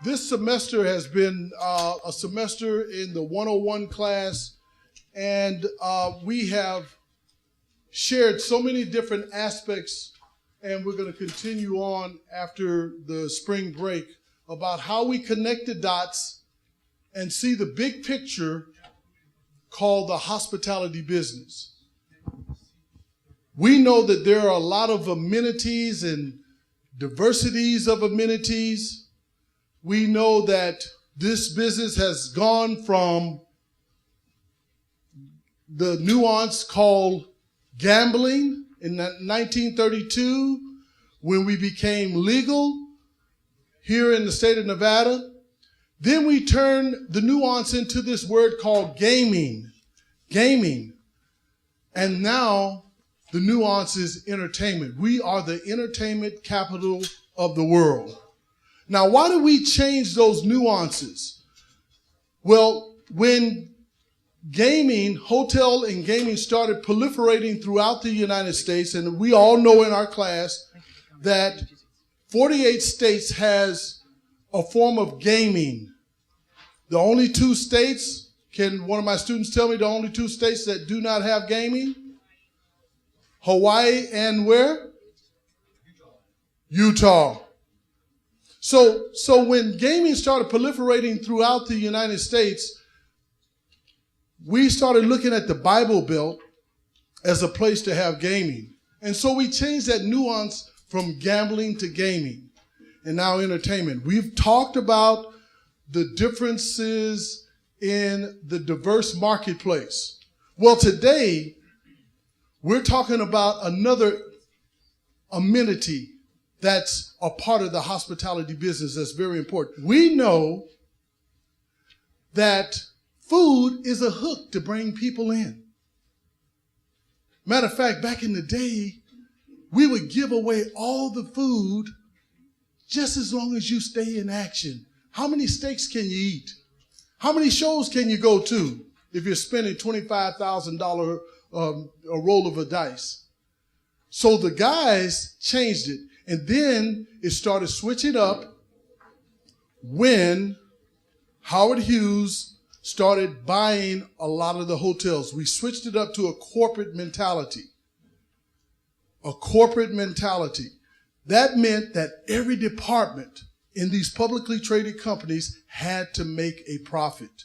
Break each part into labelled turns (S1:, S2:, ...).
S1: This semester has been a semester in the 101 class, and we have shared so many different aspects, and we're going to continue on after the spring break about how we connect the dots and see the big picture called the hospitality business. We know that there are a lot of amenities and diversities of amenities. We know that this business has gone from the nuance called gambling in 1932 when we became legal here in the state of Nevada. Then we turned the nuance into this word called gaming. And now the nuance is entertainment. We are the entertainment capital of the world. Now, why do we change those nuances? Well, when gaming, hotel and gaming started proliferating throughout the United States, and we all know in our class that 48 states has a form of gaming. The only two states, can one of my students tell me the only two states that do not have gaming? Hawaii and where? Utah. So when gaming started proliferating throughout the United States, we started looking at the Bible Belt as a place to have gaming. And so we changed that nuance from gambling to gaming and now entertainment. We've talked about the differences in the diverse marketplace. Well, today, we're talking about another amenity that's a part of the hospitality business that's very important. We know that food is a hook to bring people in. Matter of fact, back in the day, we would give away all the food just as long as you stay in action. How many steaks can you eat? How many shows can you go to if you're spending $25,000 a roll of a dice? So the guys changed it. And then it started switching up when Howard Hughes started buying a lot of the hotels. We switched it up to a corporate mentality. A corporate mentality. That meant that every department in these publicly traded companies had to make a profit.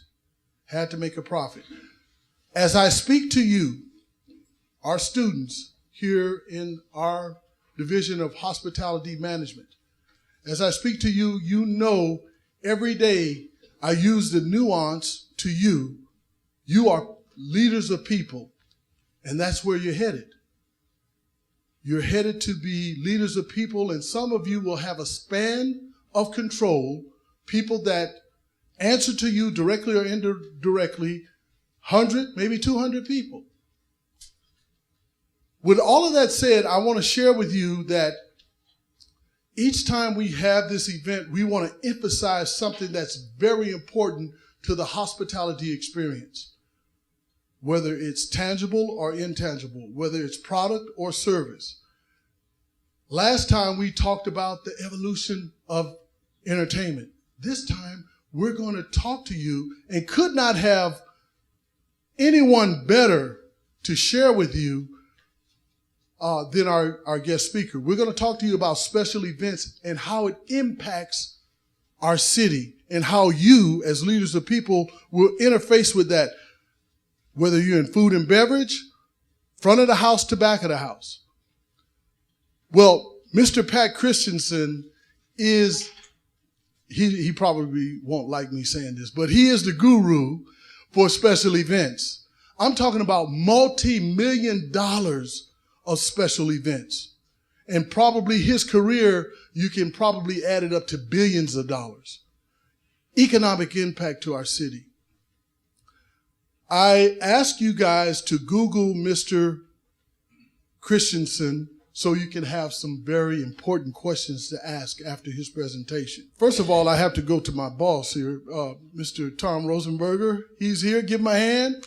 S1: Had to make a profit. As I speak to you, our students here in our Division of Hospitality Management, as I speak to you, you know every day I use the nuance to you. You are leaders of people, and that's where you're headed. You're headed to be leaders of people, and some of you will have a span of control, people that answer to you directly or indirectly, 100, maybe 200 people. With all of that said, I want to share with you that each time we have this event, we want to emphasize something that's very important to the hospitality experience, whether it's tangible or intangible, whether it's product or service. Last time we talked about the evolution of entertainment. This time we're going to talk to you, and could not have anyone better to share with you than our guest speaker. We're going to talk to you about special events and how it impacts our city and how you, as leaders of people, will interface with that, whether you're in food and beverage, front of the house to back of the house. Well, Mr. Pat Christenson is, he probably won't like me saying this, but he is the guru for special events. I'm talking about multi-million dollars of special events. And probably his career, you can probably add it up to billions of dollars. Economic impact to our city. I ask you guys to Google Mr. Christenson so you can have some very important questions to ask after his presentation. First of all, I have to go to my boss here, Mr. Tom Rosenberger. He's here. Give him a hand.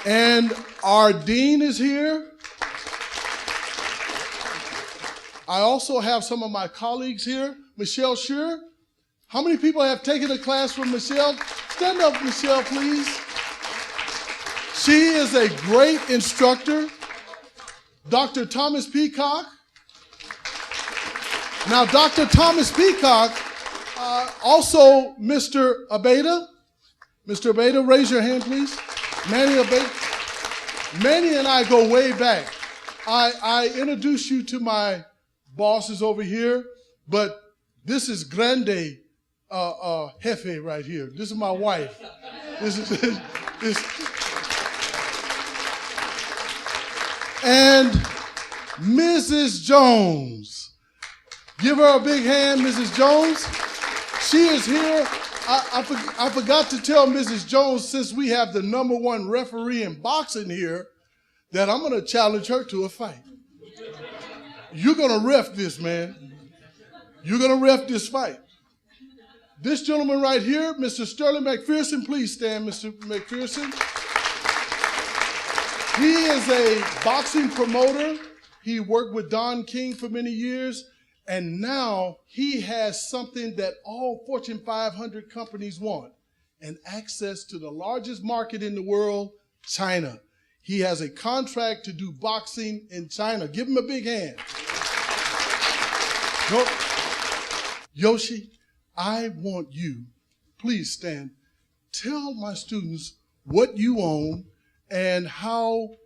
S1: And our dean is here. I also have some of my colleagues here. Michelle Shearer. How many people have taken a class from Michelle? Stand up, Michelle, please. She is a great instructor. Dr. Thomas Peacock. Now, Dr. Thomas Peacock, also Mr. Abeda. Mr. Abeda, raise your hand, please. Manny Abeda. Manny and I go way back. I introduce you to my bosses over here, but this is Grande Jefe right here. This is my wife. This is this. And Mrs. Jones. Give her a big hand, Mrs. Jones. She is here. I forgot to tell Mrs. Jones, since we have the #1 referee in boxing here, that I'm going to challenge her to a fight. You're going to ref this, man. You're going to ref this fight. This gentleman right here, Mr. Sterling McPherson, please stand, Mr. McPherson. He is a boxing promoter. He worked with Don King for many years, and now he has something that all Fortune 500 companies want, and access to the largest market in the world, China. He has a contract to do boxing in China. Give him a big hand. Joshi, I want you, please stand, tell my students what you own and how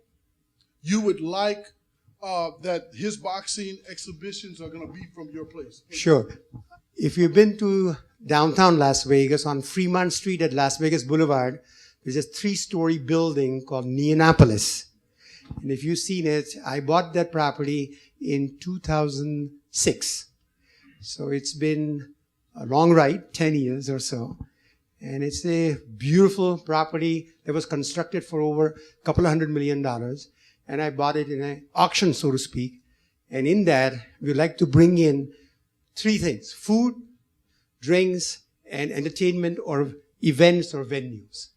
S1: you would like that his boxing exhibitions are going to be from your place.
S2: Sure. If you've been to downtown Las Vegas on Fremont Street at Las Vegas Boulevard, there's a 3-story building called Neonopolis. And if you've seen it, I bought that property in 2006. So it's been a long ride, 10 years or so. And it's a beautiful property that was constructed for over a couple of $100 million. And I bought it in an auction, so to speak. And in that, we like to bring in 3 things: food, drinks, and entertainment or events or venues.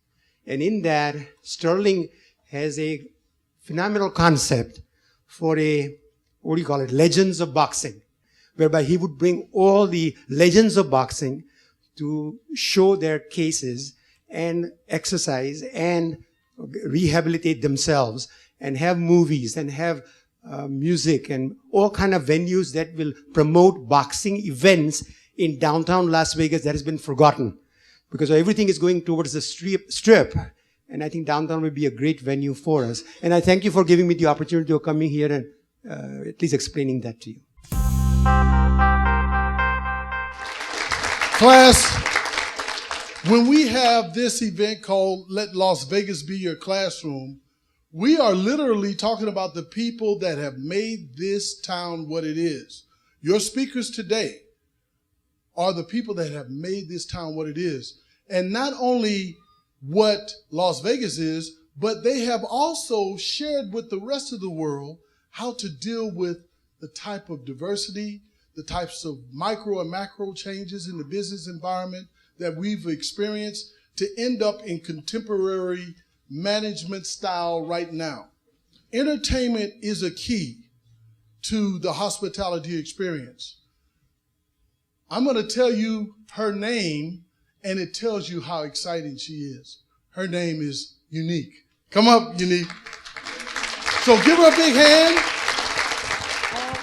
S2: And in that, Sterling has a phenomenal concept for a, legends of boxing, whereby he would bring all the legends of boxing to show their cases and exercise and rehabilitate themselves, and have movies and have music and all kind of venues that will promote boxing events in downtown Las Vegas that has been forgotten, because everything is going towards the strip. And I think downtown will be a great venue for us. And I thank you for giving me the opportunity of coming here and at least explaining that to you.
S1: Class, when we have this event called Let Las Vegas Be Your Classroom, we are literally talking about the people that have made this town what it is. Your speakers today are the people that have made this town what it is. And not only what Las Vegas is, but they have also shared with the rest of the world how to deal with the type of diversity, the types of micro and macro changes in the business environment that we've experienced to end up in contemporary management style right now. Entertainment is a key to the hospitality experience. I'm going to tell you her name, and it tells you how exciting she is. Her name is Unique. Come up, Unique. So give her a big hand.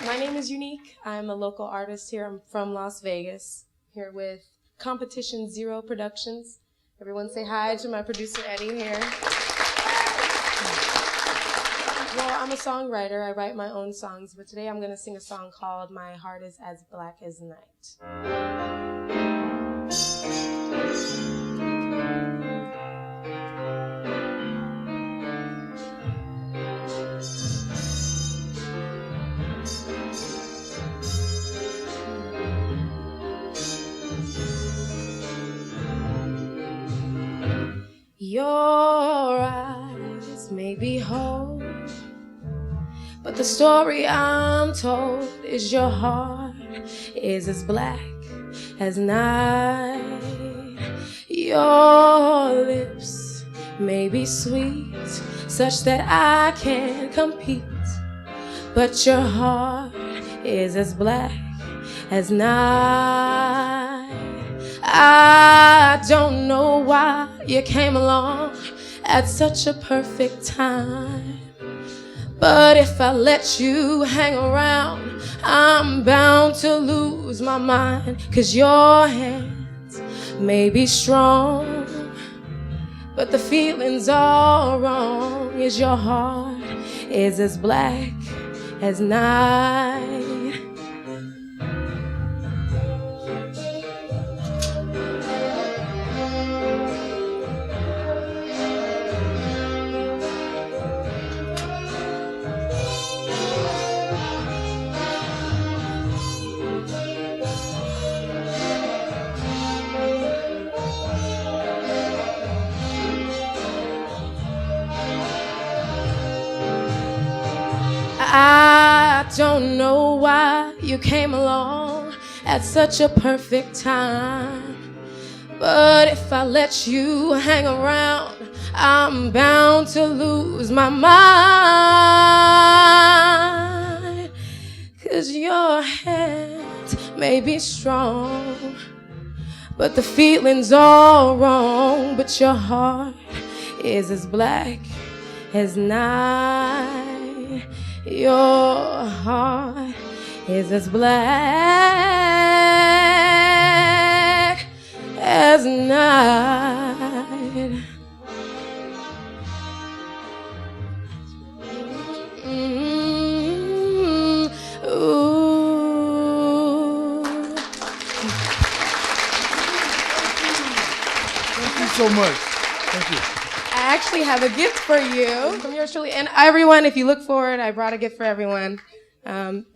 S3: My name is Unique. I'm a local artist here. I'm from Las Vegas, here with Competition Zero Productions. Everyone say hi to my producer, Eddie, here. Well, I'm a songwriter. I write my own songs, but today I'm going to sing a song called My Heart is as Black as Night. Your eyes may be whole, but the story I'm told is your heart is as black as night. Your lips may be sweet, such that I can't compete, but your heart is as black as night. I don't know why you came along at such a perfect time, but if I let you hang around, I'm bound to lose my mind. 'Cause your hands may be strong, but the feeling's all wrong. Is your heart is as black as night. I don't know why you came along at such a perfect time, but if I let you hang around, I'm bound to lose my mind. 'Cause your hands may be strong, but the feeling's all wrong. But your heart is as black as night. Your heart is as black as night. Ooh.
S1: Thank you so much. Thank you.
S3: I actually have a gift for you from yours truly. And everyone, if you look for it, I brought a gift for everyone.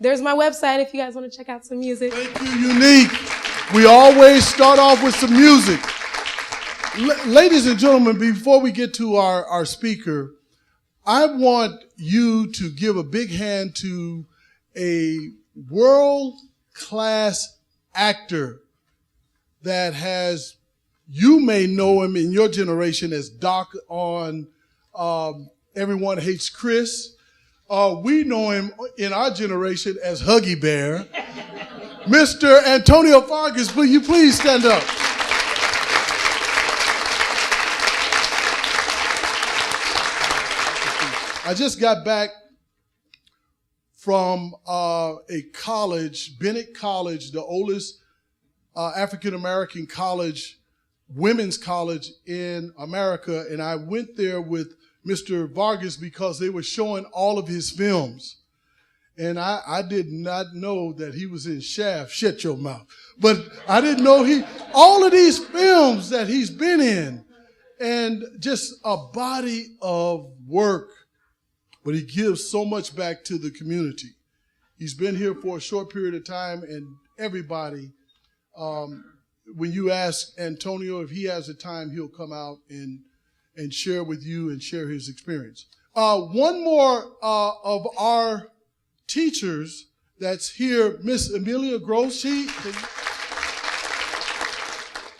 S3: There's my website if you guys want to check out some music.
S1: Thank you, Unique. We always start off with some music. Ladies and gentlemen, before we get to our speaker, I want you to give a big hand to a world-class actor that has, you may know him in your generation as Doc on Everyone Hates Chris. We know him in our generation as Huggy Bear. Mr. Antonio Vargas, will you please stand up? I just got back from a college, Bennett College, the oldest African-American college, women's college in America, and I went there with Mr. Vargas because they were showing all of his films. And I did not know that he was in Shaft. Shut your mouth. But I didn't know all of these films that he's been in, and just a body of work. But he gives so much back to the community. He's been here for a short period of time, and everybody, when you ask Antonio if he has the time, he'll come out and share with you and share his experience. One more of our teachers that's here, Miss Amelia Grossi,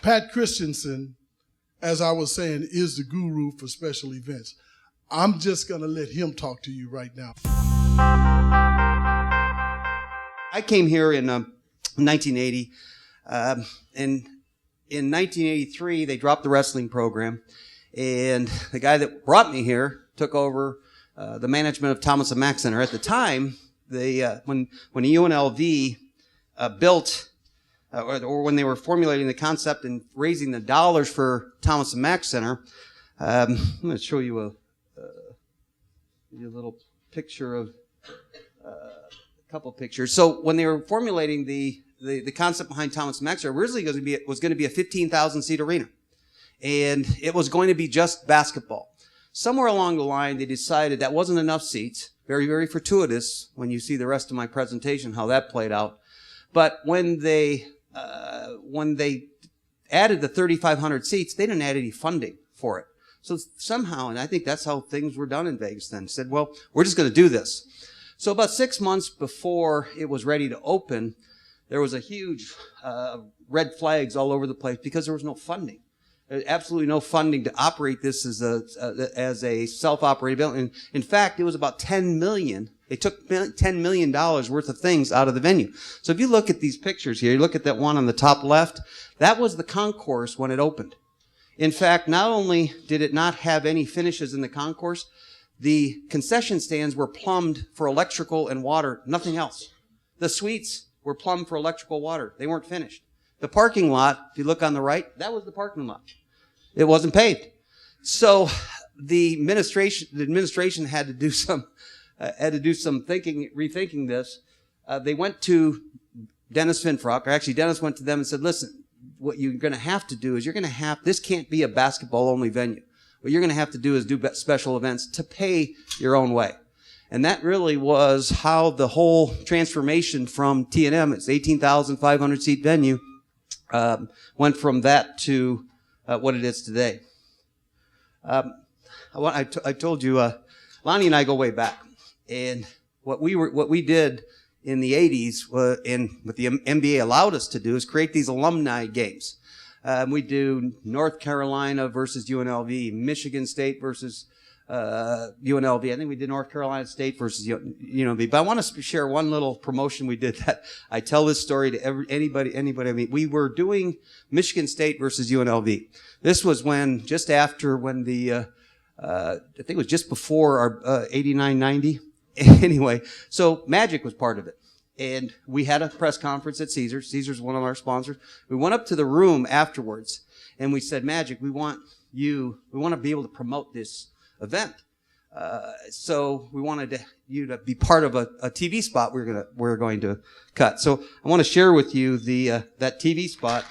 S1: Pat Christenson, as I was saying, is the guru for special events. I'm just going to let him talk to you right now.
S4: I came here in 1980, and in 1983, they dropped the wrestling program, and the guy that brought me here took over the management of Thomas and Mack Center. At the time, when the UNLV built, or when they were formulating the concept and raising the dollars for Thomas and Mack Center, I'm going to show you a little picture of a couple pictures. So when they were formulating the concept behind Thomas and Mack Center, originally was going to be a 15,000 seat arena, and it was going to be just basketball. Somewhere along the line, they decided that wasn't enough seats. Very, very fortuitous when you see the rest of my presentation, how that played out. But when they added the 3,500 seats, they didn't add any funding for it. So somehow, and I think that's how things were done in Vegas then, said, well, we're just going to do this. So about 6 months before it was ready to open, there was a huge red flags all over the place because there was no funding. Absolutely no funding to operate this as a self-operated building. In fact, it was about $10 million They took $10 million worth of things out of the venue. So if you look at these pictures here, you look at that one on the top left, that was the concourse when it opened. In fact, not only did it not have any finishes in the concourse, the concession stands were plumbed for electrical and water, nothing else. The suites were plumbed for electrical water. They weren't finished. The parking lot, if you look on the right, that was the parking lot. It wasn't paved. So the administration had to do some rethinking this. They went to Dennis Finfrock, or actually Dennis went to them and said, listen, what you're going to have to do is this can't be a basketball only venue. What you're going to have to do is do special events to pay your own way. And that really was how the whole transformation from T&M, it's 18,500 seat venue, went from that to what it is today. I told you, Lonnie and I go way back, and what we did in the 80s, and what the NBA allowed us to do, is create these alumni games. We do North Carolina versus UNLV, Michigan State versus UNLV. I think we did North Carolina State versus UNLV. But I want to share one little promotion we did that I tell this story to anybody I meet. We were doing Michigan State versus UNLV. This was just after the I think it was just before our 89-90. Anyway, so Magic was part of it. And we had a press conference at Caesars. Caesars is one of our sponsors. We went up to the room afterwards and we said, Magic, we want to be able to promote this event. So we wanted you to be part of a TV spot we're going to cut. So I want to share with you that TV spot.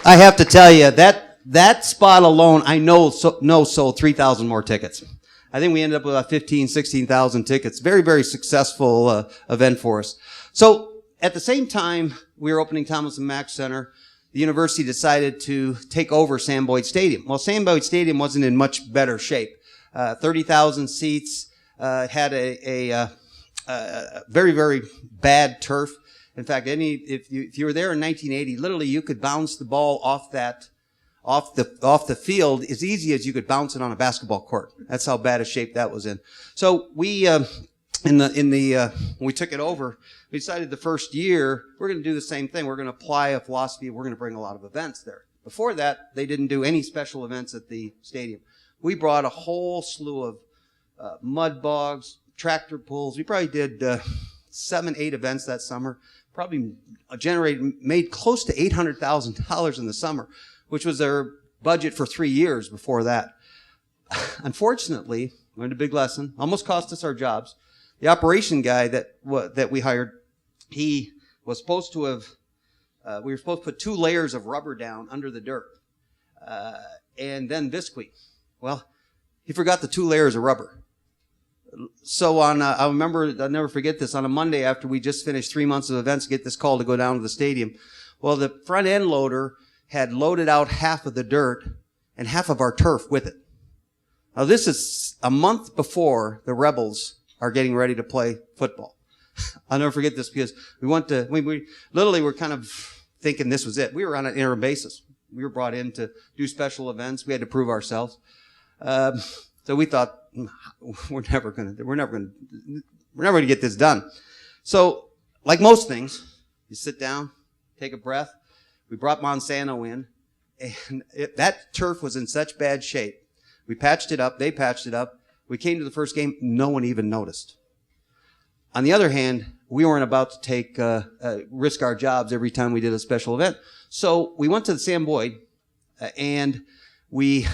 S4: I have to tell you that spot alone, I know sold 3,000 more tickets. I think we ended up with about 16,000 tickets. Very, very successful event for us. So at the same time we were opening Thomas and Mack Center, the university decided to take over Sam Boyd Stadium. Well, Sam Boyd Stadium wasn't in much better shape. 30,000 seats, had a very, very bad turf. In fact, if you were there in 1980, literally you could bounce the ball off the field as easy as you could bounce it on a basketball court. That's how bad a shape that was in. So we, when we took it over, we decided the first year we're going to do the same thing. We're going to apply a philosophy. We're going to bring a lot of events there. Before that, they didn't do any special events at the stadium. We brought a whole slew of mud bogs, tractor pulls. We probably did 7-8 events that summer. Probably made close to $800,000 in the summer, which was their budget for 3 years before that. Unfortunately, learned a big lesson. Almost cost us our jobs. The operation guy that we hired, he was supposed to have, we were supposed to put 2 layers of rubber down under the dirt, and then biscuit. Well, he forgot the 2 layers of rubber. So I remember, I'll never forget this, on a Monday after we just finished 3 months of events, get this call to go down to the stadium. Well, the front end loader had loaded out half of the dirt and half of our turf with it. Now this is a month before the Rebels are getting ready to play football. I'll never forget this because we literally were kind of thinking this was it. We were on an interim basis. We were brought in to do special events. We had to prove ourselves. So we thought, we're never going to get this done. So like most things, you sit down, take a breath. We brought Monsanto in, and that turf was in such bad shape. We patched it up. They patched it up. We came to the first game. No one even noticed. On the other hand, we weren't about to risk our jobs every time we did a special event. So we went to the Sam Boyd, and we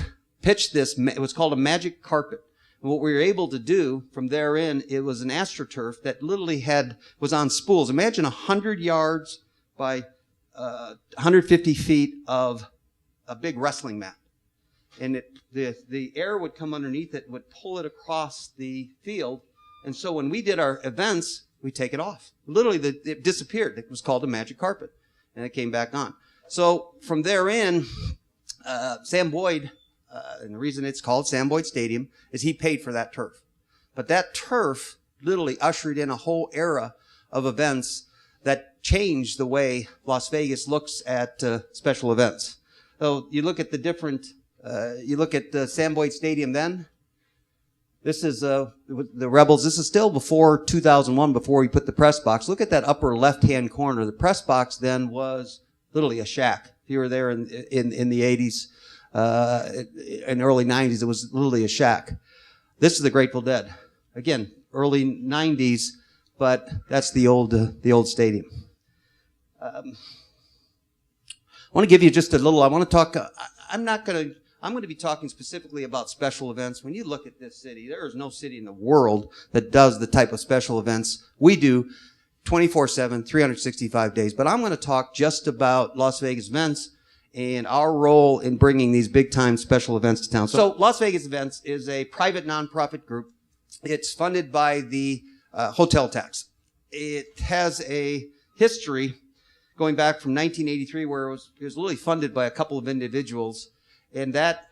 S4: pitched this. It was called a magic carpet. And what we were able to do from therein, it was an AstroTurf that literally was on spools. Imagine 100 yards by 150 feet of a big wrestling mat. And the air would come underneath it, would pull it across the field. And so when we did our events, we take it off. Literally, it disappeared. It was called a magic carpet. And it came back on. So from therein, Sam Boyd, and the reason it's called Sam Boyd Stadium, is he paid for that turf. But that turf literally ushered in a whole era of events that changed the way Las Vegas looks at special events. So you look at the Sam Boyd Stadium then, This is the Rebels. This is still before 2001, before we put the press box. Look at that upper left-hand corner. The press box then was literally a shack. If you were there in the 80s, and early 90s, it was literally a shack. This is the Grateful Dead. Again, early 90s, but that's the old stadium. I want to give you just a little. I want to talk. I'm going to be talking specifically about special events. When you look at this city, there is no city in the world that does the type of special events we do 24/7, 365 days. But I'm going to talk just about Las Vegas Events and our role in bringing these big-time special events to town. So Las Vegas Events is a private nonprofit group. It's funded by the hotel tax. It has a history going back from 1983, where it was literally funded by a couple of individuals. And that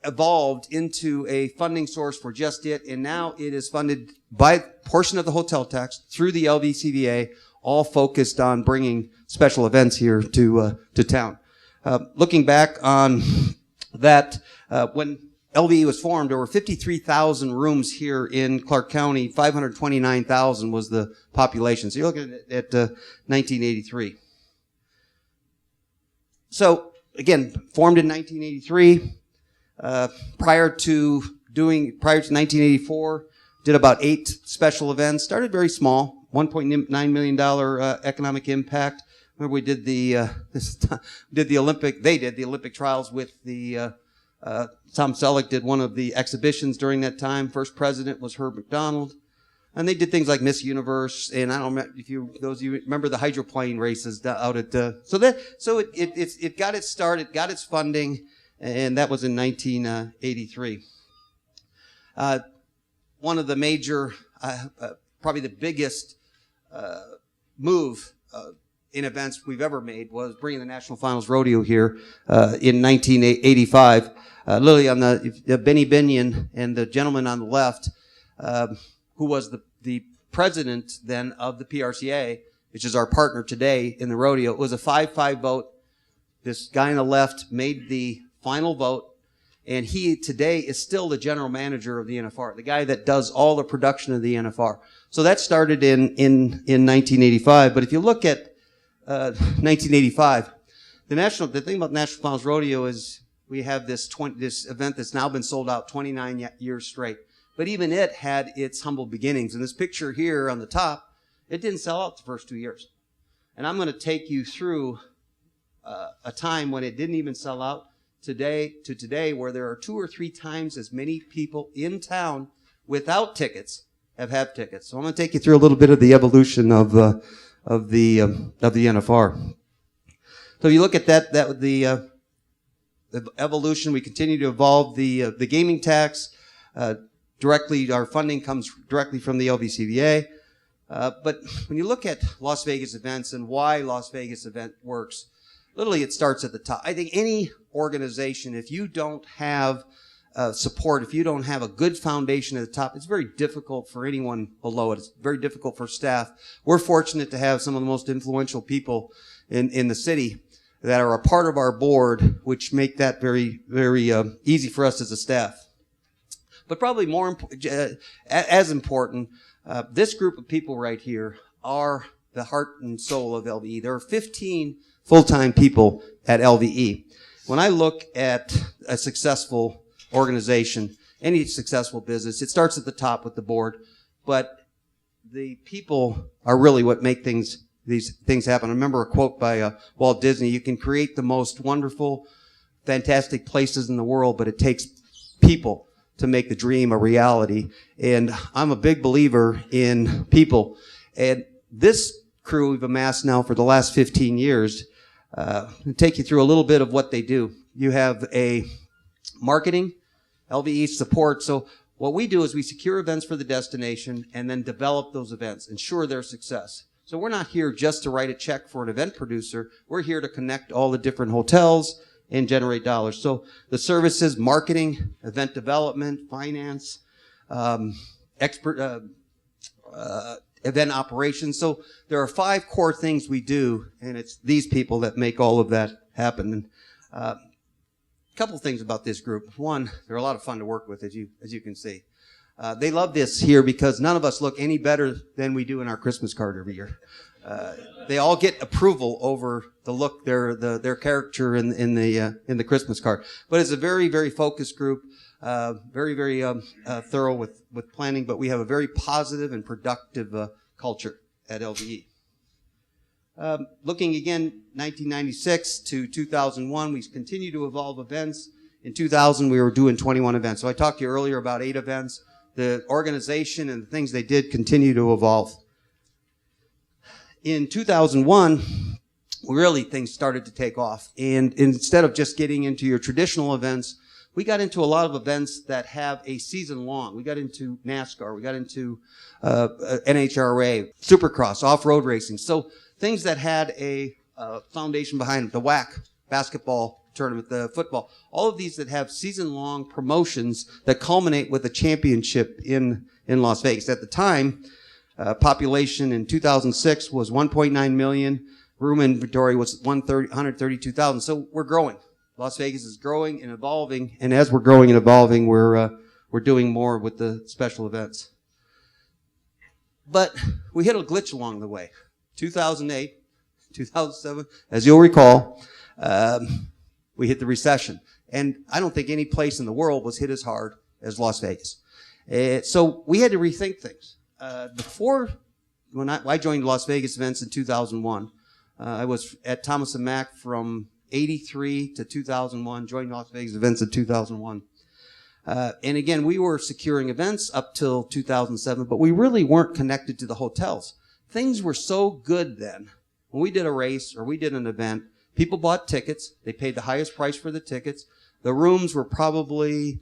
S4: evolved into a funding source for just it. And now it is funded by a portion of the hotel tax through the LVCVA, all focused on bringing special events here to town. Looking back on that, when LVE was formed, there were 53,000 rooms here in Clark County. 529,000 was the population. So you're looking at 1983. So, again, formed in 1983. Prior to 1984, did about 8 special events. Started very small, $1.9 million economic impact. Remember, we did the Olympic trials with the Tom Selleck did one of the exhibitions during that time. First president was Herb McDonald. And they did things like Miss Universe, and I don't know if those of you remember the hydroplane races out at it got its start, it got its funding, and that was in 1983. One of the major, probably the biggest move in events we've ever made was bringing the National Finals Rodeo here in 1985. Literally on the Benny Binion and the gentleman on the left, who was the president then of the PRCA, which is our partner today in the rodeo. It was a 5-5 vote. This guy on the left made the final vote, and he today is still the general manager of the NFR, the guy that does all the production of the NFR. So that started in 1985. But if you look at 1985, the thing about National Finals Rodeo is we have this event that's now been sold out 29 years straight. But even it had its humble beginnings. And this picture here on the top, it didn't sell out the first 2 years. And I'm going to take you through a time when it didn't even sell out today, where there are 2 or 3 times as many people in town without tickets have tickets. So I'm going to take you through a little bit of the evolution of the NFR. So you look at the evolution. We continue to evolve the gaming tax. Our funding comes directly from the LVCVA. But when you look at Las Vegas Events and why Las Vegas Event works, literally it starts at the top. I think any organization, if you don't have support, if you don't have a good foundation at the top, it's very difficult for anyone below it. It's very difficult for staff. We're fortunate to have some of the most influential people in the city that are a part of our board, which make that very, very easy for us as a staff. But probably as important, this group of people right here are the heart and soul of LVE. There are 15 full-time people at LVE. When I look at a successful organization, any successful business, it starts at the top with the board, but the people are really what make these things happen. I remember a quote by Walt Disney: "You can create the most wonderful, fantastic places in the world, but it takes people to make the dream a reality." And I'm a big believer in people. And this crew we've amassed now for the last 15 years, I'll take you through a little bit of what they do. You have a marketing, LVE support. So what we do is we secure events for the destination and then develop those events, ensure their success. So we're not here just to write a check for an event producer. We're here to connect all the different hotels and generate dollars. So the services, marketing, event development, finance, event operations. So there are 5 core things we do, and it's these people that make all of that happen. And a couple of things about this group. One, they're a lot of fun to work with, as you can see. They love this here because none of us look any better than we do in our Christmas card every year. They all get approval over the look, their caricature in the Christmas card. But it's a very, very focused group, very, very thorough with planning. But we have a very positive and productive culture at LVE. Looking again, 1996 to 2001, we continue to evolve events. In 2000, we were doing 21 events. So I talked to you earlier about 8 events. The organization and the things they did continue to evolve. In 2001, really things started to take off. And instead of just getting into your traditional events, we got into a lot of events that have a season long. We got into NASCAR. We got into NHRA, Supercross, off-road racing. So things that had a foundation behind them, the WAC basketball tournament, the football, all of these that have season-long promotions that culminate with a championship in Las Vegas. At the time, population in 2006 was 1.9 million. Room inventory was 132,000. So we're growing. Las Vegas is growing and evolving, and as we're growing and evolving, we're doing more with the special events. But we hit a glitch along the way. 2008, 2007, as you'll recall, we hit the recession. And I don't think any place in the world was hit as hard as Las Vegas. So we had to rethink things. When I joined Las Vegas events in 2001, I was at Thomas & Mack from 83 to 2001, joined Las Vegas events in 2001. And again, we were securing events up till 2007, but we really weren't connected to the hotels. Things were so good then. When we did a race or we did an event, people bought tickets. They paid the highest price for the tickets. The rooms were probably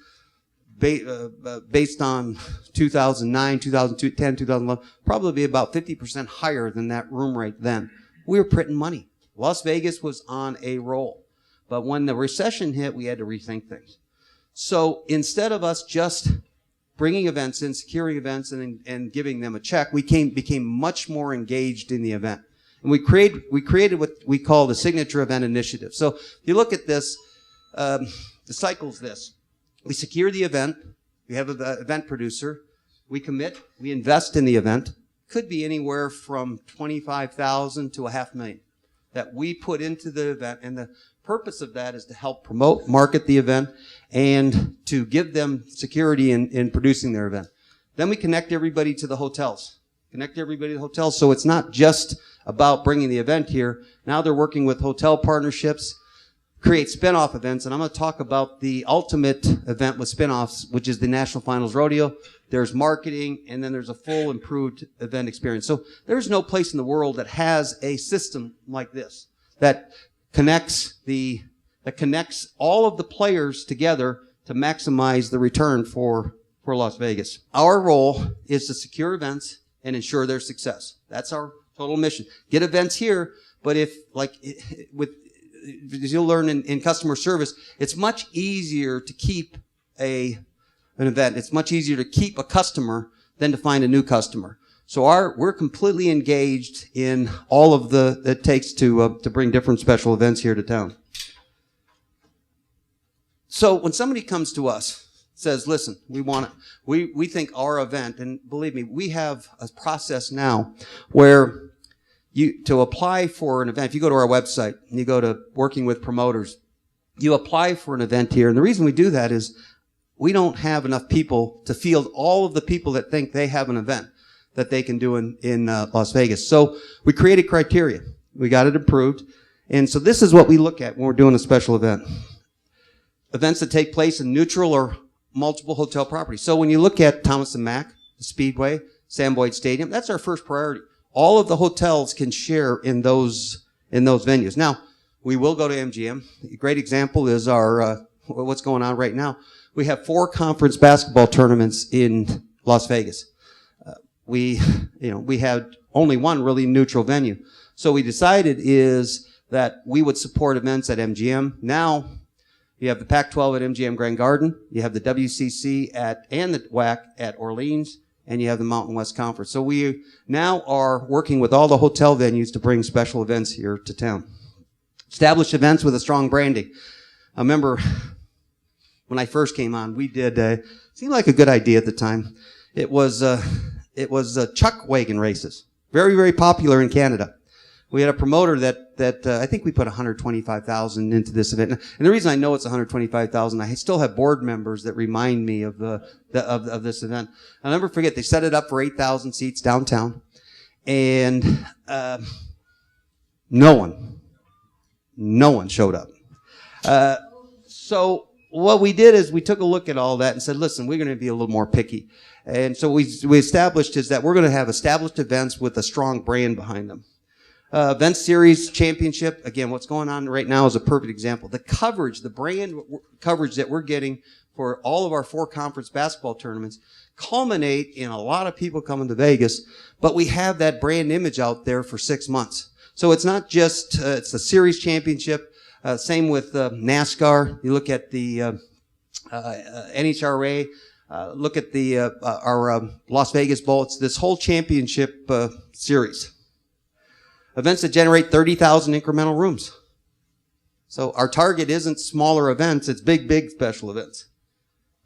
S4: based on 2009, 2010, 2011, probably about 50% higher than that room rate then. We were printing money. Las Vegas was on a roll. But when the recession hit, we had to rethink things. So instead of us just bringing events in, securing events, and giving them a check, we became much more engaged in the event. And we created what we call the Signature Event Initiative. So if you look at this, the cycle's this. We secure the event. We have an event producer. We commit. We invest in the event. Could be anywhere from $25,000 to $500,000 that we put into the event. And the purpose of that is to help promote, market the event, and to give them security in producing their event. Then we connect everybody to the hotels. So it's not just about bringing the event here. Now they're working with hotel partnerships, create spin-off events, and I'm going to talk about the ultimate event with spin-offs, which is the National Finals Rodeo. There's marketing, and then there's a full improved event experience. So there's no place in the world that has a system like this that connects all of the players together to maximize the return for Las Vegas. Our role is to secure events and ensure their success. That's our total mission. Get events here, but as you'll learn in customer service, it's much easier to keep an event. It's much easier to keep a customer than to find a new customer. So we're completely engaged in all of that it takes to bring different special events here to town. So when somebody comes to us, says, listen, we think our event, and believe me, we have a process now where to apply for an event, if you go to our website and you go to working with promoters, you apply for an event here. And the reason we do that is we don't have enough people to field all of the people that think they have an event that they can do in Las Vegas. So we created criteria. We got it approved. And so this is what we look at when we're doing a special event. Events that take place in neutral or multiple hotel properties. So when you look at Thomas & Mack, the Speedway, Sam Boyd Stadium, that's our first priority. All of the hotels can share in those venues. Now, we will go to MGM. A great example is our what's going on right now. We have 4 conference basketball tournaments in Las Vegas. We had only one really neutral venue. So we decided is that we would support events at MGM. Now, you have the Pac-12 at MGM Grand Garden. You have the WCC and the WAC at Orleans. And you have the Mountain West Conference. So we now are working with all the hotel venues to bring special events here to town. Establish events with a strong branding. I remember when I first came on, we did, seemed like a good idea at the time. It was chuck wagon races. Very, very popular in Canada. We had a promoter that I think we put $125,000 into this event. And the reason I know it's $125,000, I still have board members that remind me of this event. I'll never forget, they set it up for 8,000 seats downtown. And no one showed up. So what we did is we took a look at all that and said, listen, we're going to be a little more picky. And so we established is that we're going to have established events with a strong brand behind them. Event series championship, again, what's going on right now is a perfect example. The coverage, the brand coverage that we're getting for all of our 4 conference basketball tournaments culminate in a lot of people coming to Vegas, but we have that brand image out there for 6 months. So it's not just, it's the series championship, same with NASCAR. You look at the NHRA, look at our Las Vegas Bowl. It's this whole championship series. Events that generate 30,000 incremental rooms. So our target isn't smaller events, it's big special events.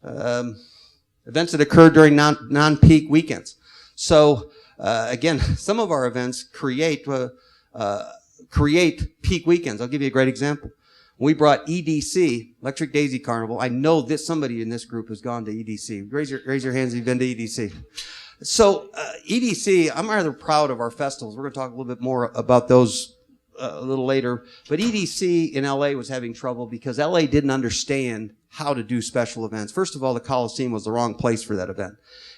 S4: Events that occur during non-peak weekends. So, again, some of our events create peak weekends. I'll give you a great example. We brought EDC, Electric Daisy Carnival. I know that somebody in this group has gone to EDC. Raise your hands if you've been to EDC. So, EDC, I'm rather proud of our festivals. We're going to talk a little bit more about those a little later. But EDC in LA was having trouble because LA didn't understand how to do special events. First of all, the Coliseum was the wrong place for that event.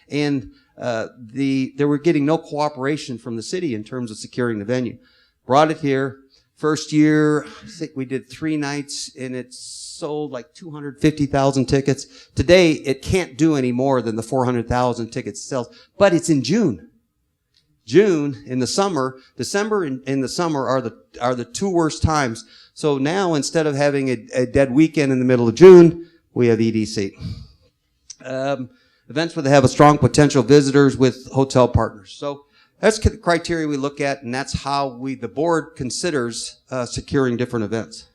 S4: And they were getting no cooperation from the city in terms of securing the venue. Brought it here. First year, I think we did 3 nights, and it sold like 250,000 tickets. Today, it can't do any more than the 400,000 tickets it sells. But it's in June. June in the summer, December in the summer are the 2 worst times. So now, instead of having a dead weekend in the middle of June, we have EDC. Events where they have a strong potential visitors with hotel partners. So that's the criteria we look at, and that's how the board considers securing different events.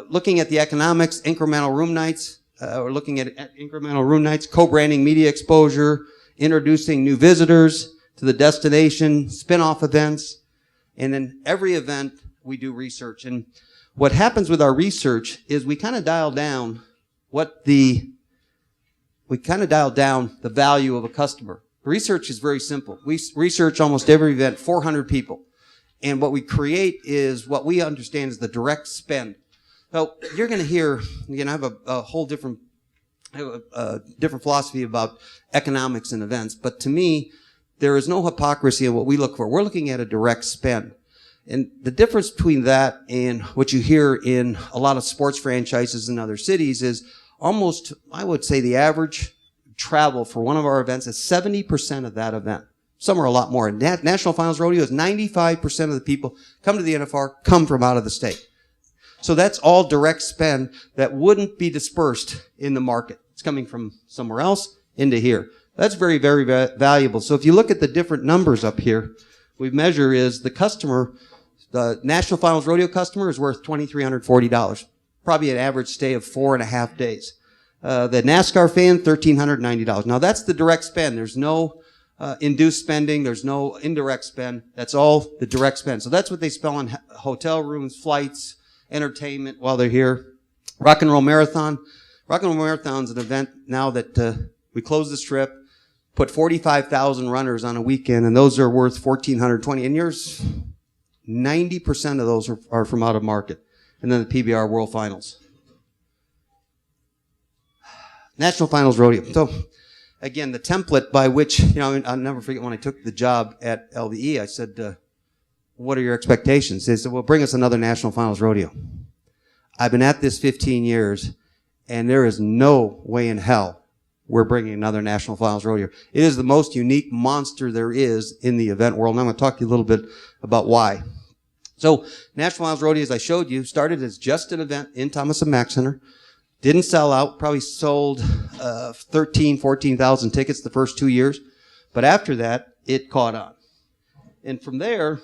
S4: Looking at the economics, incremental room nights. We're looking at incremental room nights, co-branding media exposure, introducing new visitors to the destination, spin-off events, and then every event we do research. And what happens with our research is we kind of dial down the value of a customer. Research is very simple. We research almost every event, 400 people. And what we create is what we understand is the direct spend. So you're going to hear, I have a whole different philosophy about economics and events. But to me, there is no hypocrisy in what we look for. We're looking at a direct spend. And the difference between that and what you hear in a lot of sports franchises in other cities is almost, I would say, the average travel for one of our events is 70% of that event. Some are a lot more. National Finals Rodeo is 95% of the people come to the NFR come from out of the state. So that's all direct spend that wouldn't be dispersed in the market. It's coming from somewhere else into here. That's very, very valuable. So if you look at the different numbers up here, we measure is the customer, the National Finals Rodeo customer is worth $2,340. Probably an average stay of 4.5 days. The NASCAR fan, $1,390. Now that's the direct spend. There's no induced spending. There's no indirect spend. That's all the direct spend. So that's what they spend on hotel rooms, flights, entertainment while they're here. Rock and Roll Marathon. Rock and Roll Marathon's an event now that we closed the strip, put 45,000 runners on a weekend, and those are worth $1,420. And yours, 90% of those are from out of market. And then the PBR World Finals. National Finals Rodeo. So, again, the template by which, I'll never forget when I took the job at LVE, I said, what are your expectations? They said, well, bring us another National Finals Rodeo. I've been at this 15 years, and there is no way in hell we're bringing another National Finals Rodeo. It is the most unique monster there is in the event world, and I'm going to talk to you a little bit about why. So, National Finals Rodeo, as I showed you, started as just an event in Thomas and Mack Center. Didn't sell out, probably sold 14,000 tickets the first 2 years. But after that, it caught on. And from there,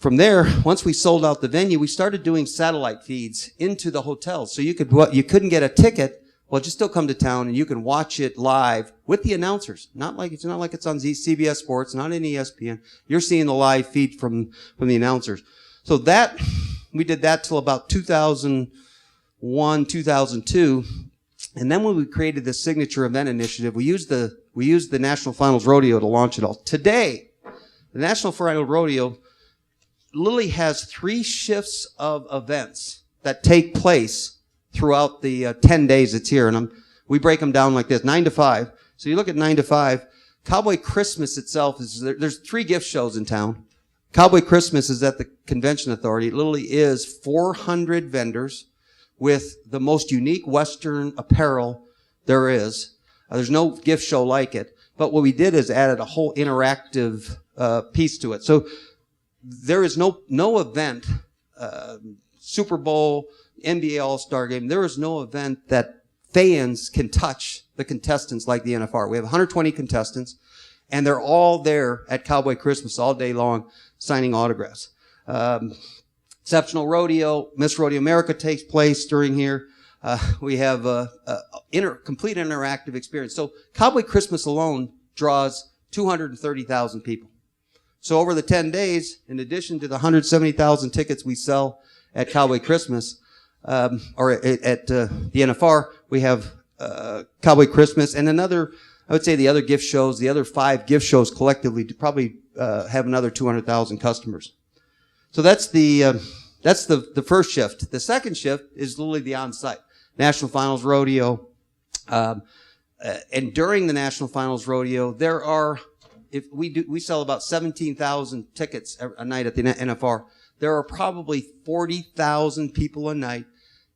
S4: From there, once we sold out the venue, we started doing satellite feeds into the hotels. So you couldn't get a ticket. Well, just still come to town and you can watch it live with the announcers. It's not like it's on CBS Sports, not in ESPN. You're seeing the live feed from the announcers. So we did that till about 2001, 2002. And then when we created the signature event initiative, we used the National Finals Rodeo to launch it all. Today, the National Finals Rodeo literally has 3 shifts of events that take place throughout the 10 days it's here. And we break them down like this, 9 to 5. So you look at 9 to 5. Cowboy Christmas itself there's 3 gift shows in town. Cowboy Christmas is at the Convention Authority. It literally is 400 vendors with the most unique Western apparel there is. There's no gift show like it. But what we did is added a whole interactive piece to it. So there is no event, Super Bowl, NBA All-Star Game, there is no event that fans can touch the contestants like the NFR. We have 120 contestants, and they're all there at Cowboy Christmas all day long signing autographs. Exceptional Rodeo, Miss Rodeo America takes place during here. We have a complete interactive experience. So Cowboy Christmas alone draws 230,000 people. So over the 10 days, in addition to the 170,000 tickets we sell at Cowboy Christmas, or at the NFR, we have Cowboy Christmas and I would say the other gift shows, the other 5 gift shows collectively to probably have another 200,000 customers. So that's the first shift. The second shift is literally the on-site. National Finals Rodeo. And during the National Finals Rodeo, we sell about 17,000 tickets a night at the NFR. There are probably 40,000 people a night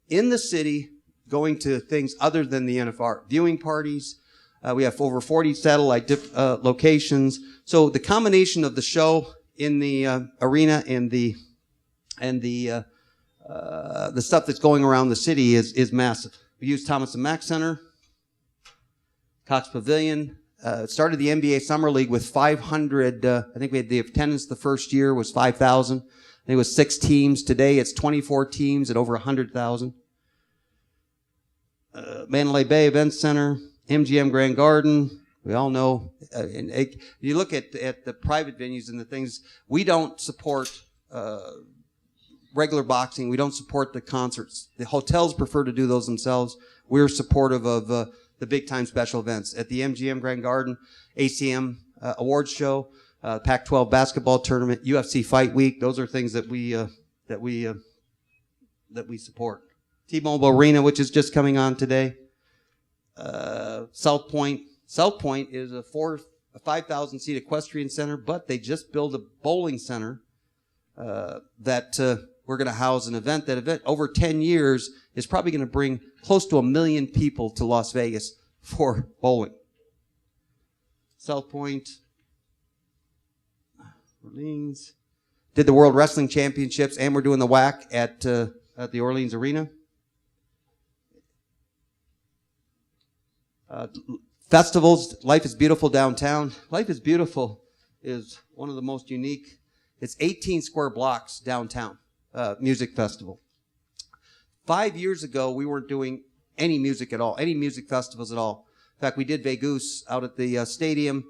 S4: in the city going to things other than the NFR. Viewing parties. We have over 40 satellite locations. So the combination of the show in the arena and the stuff that's going around the city is massive. We use Thomas & Mack Center, Cox Pavilion. Started the NBA Summer League with 500. I think we had the attendance the first year was 5,000. I think it was 6 teams. Today it's 24 teams at over 100,000. Mandalay Bay Event Center, MGM Grand Garden. We all know. You look at the private venues and the things. We don't support regular boxing. We don't support the concerts. The hotels prefer to do those themselves. We're supportive of the big time special events at the MGM Grand Garden, ACM awards show. Pac-12 basketball tournament, UFC Fight Week. Those are things that we support. T-Mobile Arena, which is just coming on today. South Point. South Point is a 5,000 seat equestrian center, but they just built a bowling center that we're going to house an event. That event over 10 years is probably going to bring close to 1 million people to Las Vegas for bowling. South Point. Orleans. Did the World Wrestling Championships, and we're doing the WAC at the Orleans Arena. Festivals, Life is Beautiful downtown. Life is Beautiful is one of the most unique. It's 18 square blocks downtown, music festival. 5 years ago, we weren't doing any music at all, any music festivals at all. In fact, we did Vegas out at the stadium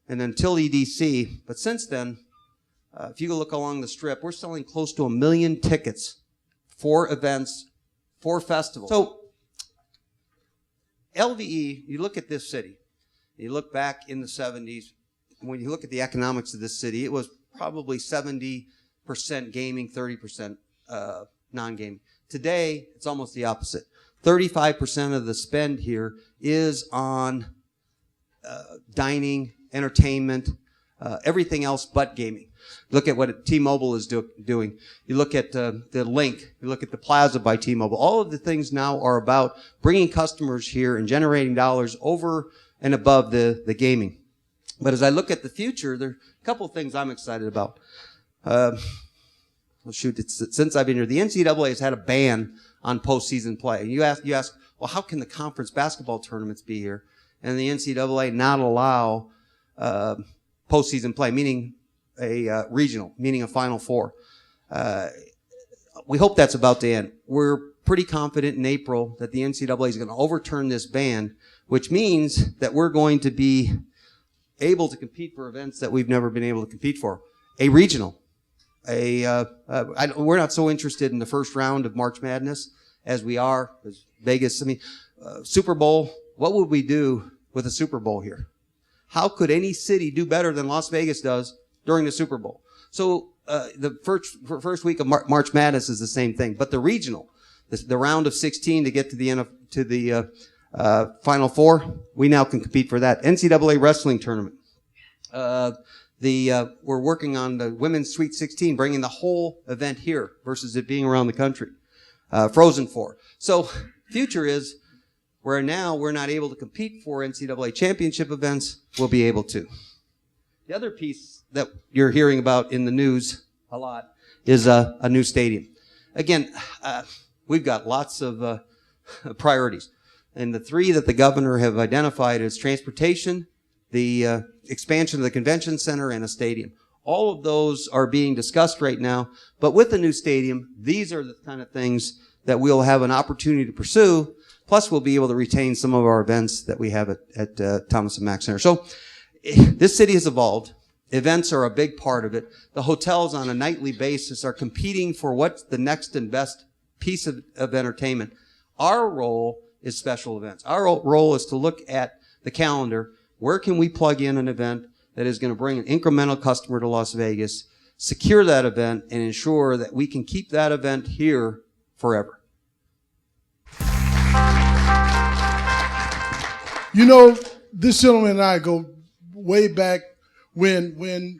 S4: and then till EDC. But since then, if you go look along the strip, we're selling close to 1 million tickets for events, for festivals. So LVE, you look at this city, you look back in the 70s, when you look at the economics of this city, it was probably 70% gaming, 30% non-gaming. Today, it's almost the opposite. 35% of the spend here is on dining, entertainment, everything else but gaming. Look at what T-Mobile is doing. You look at the Link. You look at the Plaza by T-Mobile. All of the things now are about bringing customers here and generating dollars over and above the gaming. But as I look at the future, there are a couple of things I'm excited about. Since I've been here, the NCAA has had a ban on postseason play. And you ask, well, how can the conference basketball tournaments be here and the NCAA not allow postseason play, meaning a regional, meaning a Final Four? we hope that's about to end. We're pretty confident in April that the NCAA is going to overturn this ban, which means that we're going to be able to compete for events that we've never been able to compete for. A regional. We're not so interested in the first round of March Madness as we are as Vegas. I mean, Super Bowl, what would we do with a Super Bowl here? How could any city do better than Las Vegas does during the Super Bowl? So the first week of March Madness is the same thing. But the regional, the round of 16 to get to the Final Four, we now can compete for that. NCAA wrestling tournament. We're working on the women's Sweet 16, bringing the whole event here versus it being around the country. Frozen Four. So future is where now we're not able to compete for NCAA championship events, we'll be able to. The other piece that you're hearing about in the news a lot is a new stadium. Again, we've got lots of priorities. And the three that the governor have identified is transportation, the expansion of the convention center, and a stadium. All of those are being discussed right now. But with the new stadium, these are the kind of things that we'll have an opportunity to pursue. Plus, we'll be able to retain some of our events that we have at Thomas & Mack Center. So this city has evolved. Events are a big part of it. The hotels on a nightly basis are competing for what's the next and best piece of entertainment. Our role is special events. Our role is to look at the calendar. Where can we plug in an event that is going to bring an incremental customer to Las Vegas, secure that event, and ensure that we can keep that event here forever?
S1: You know, this gentleman and I go way back when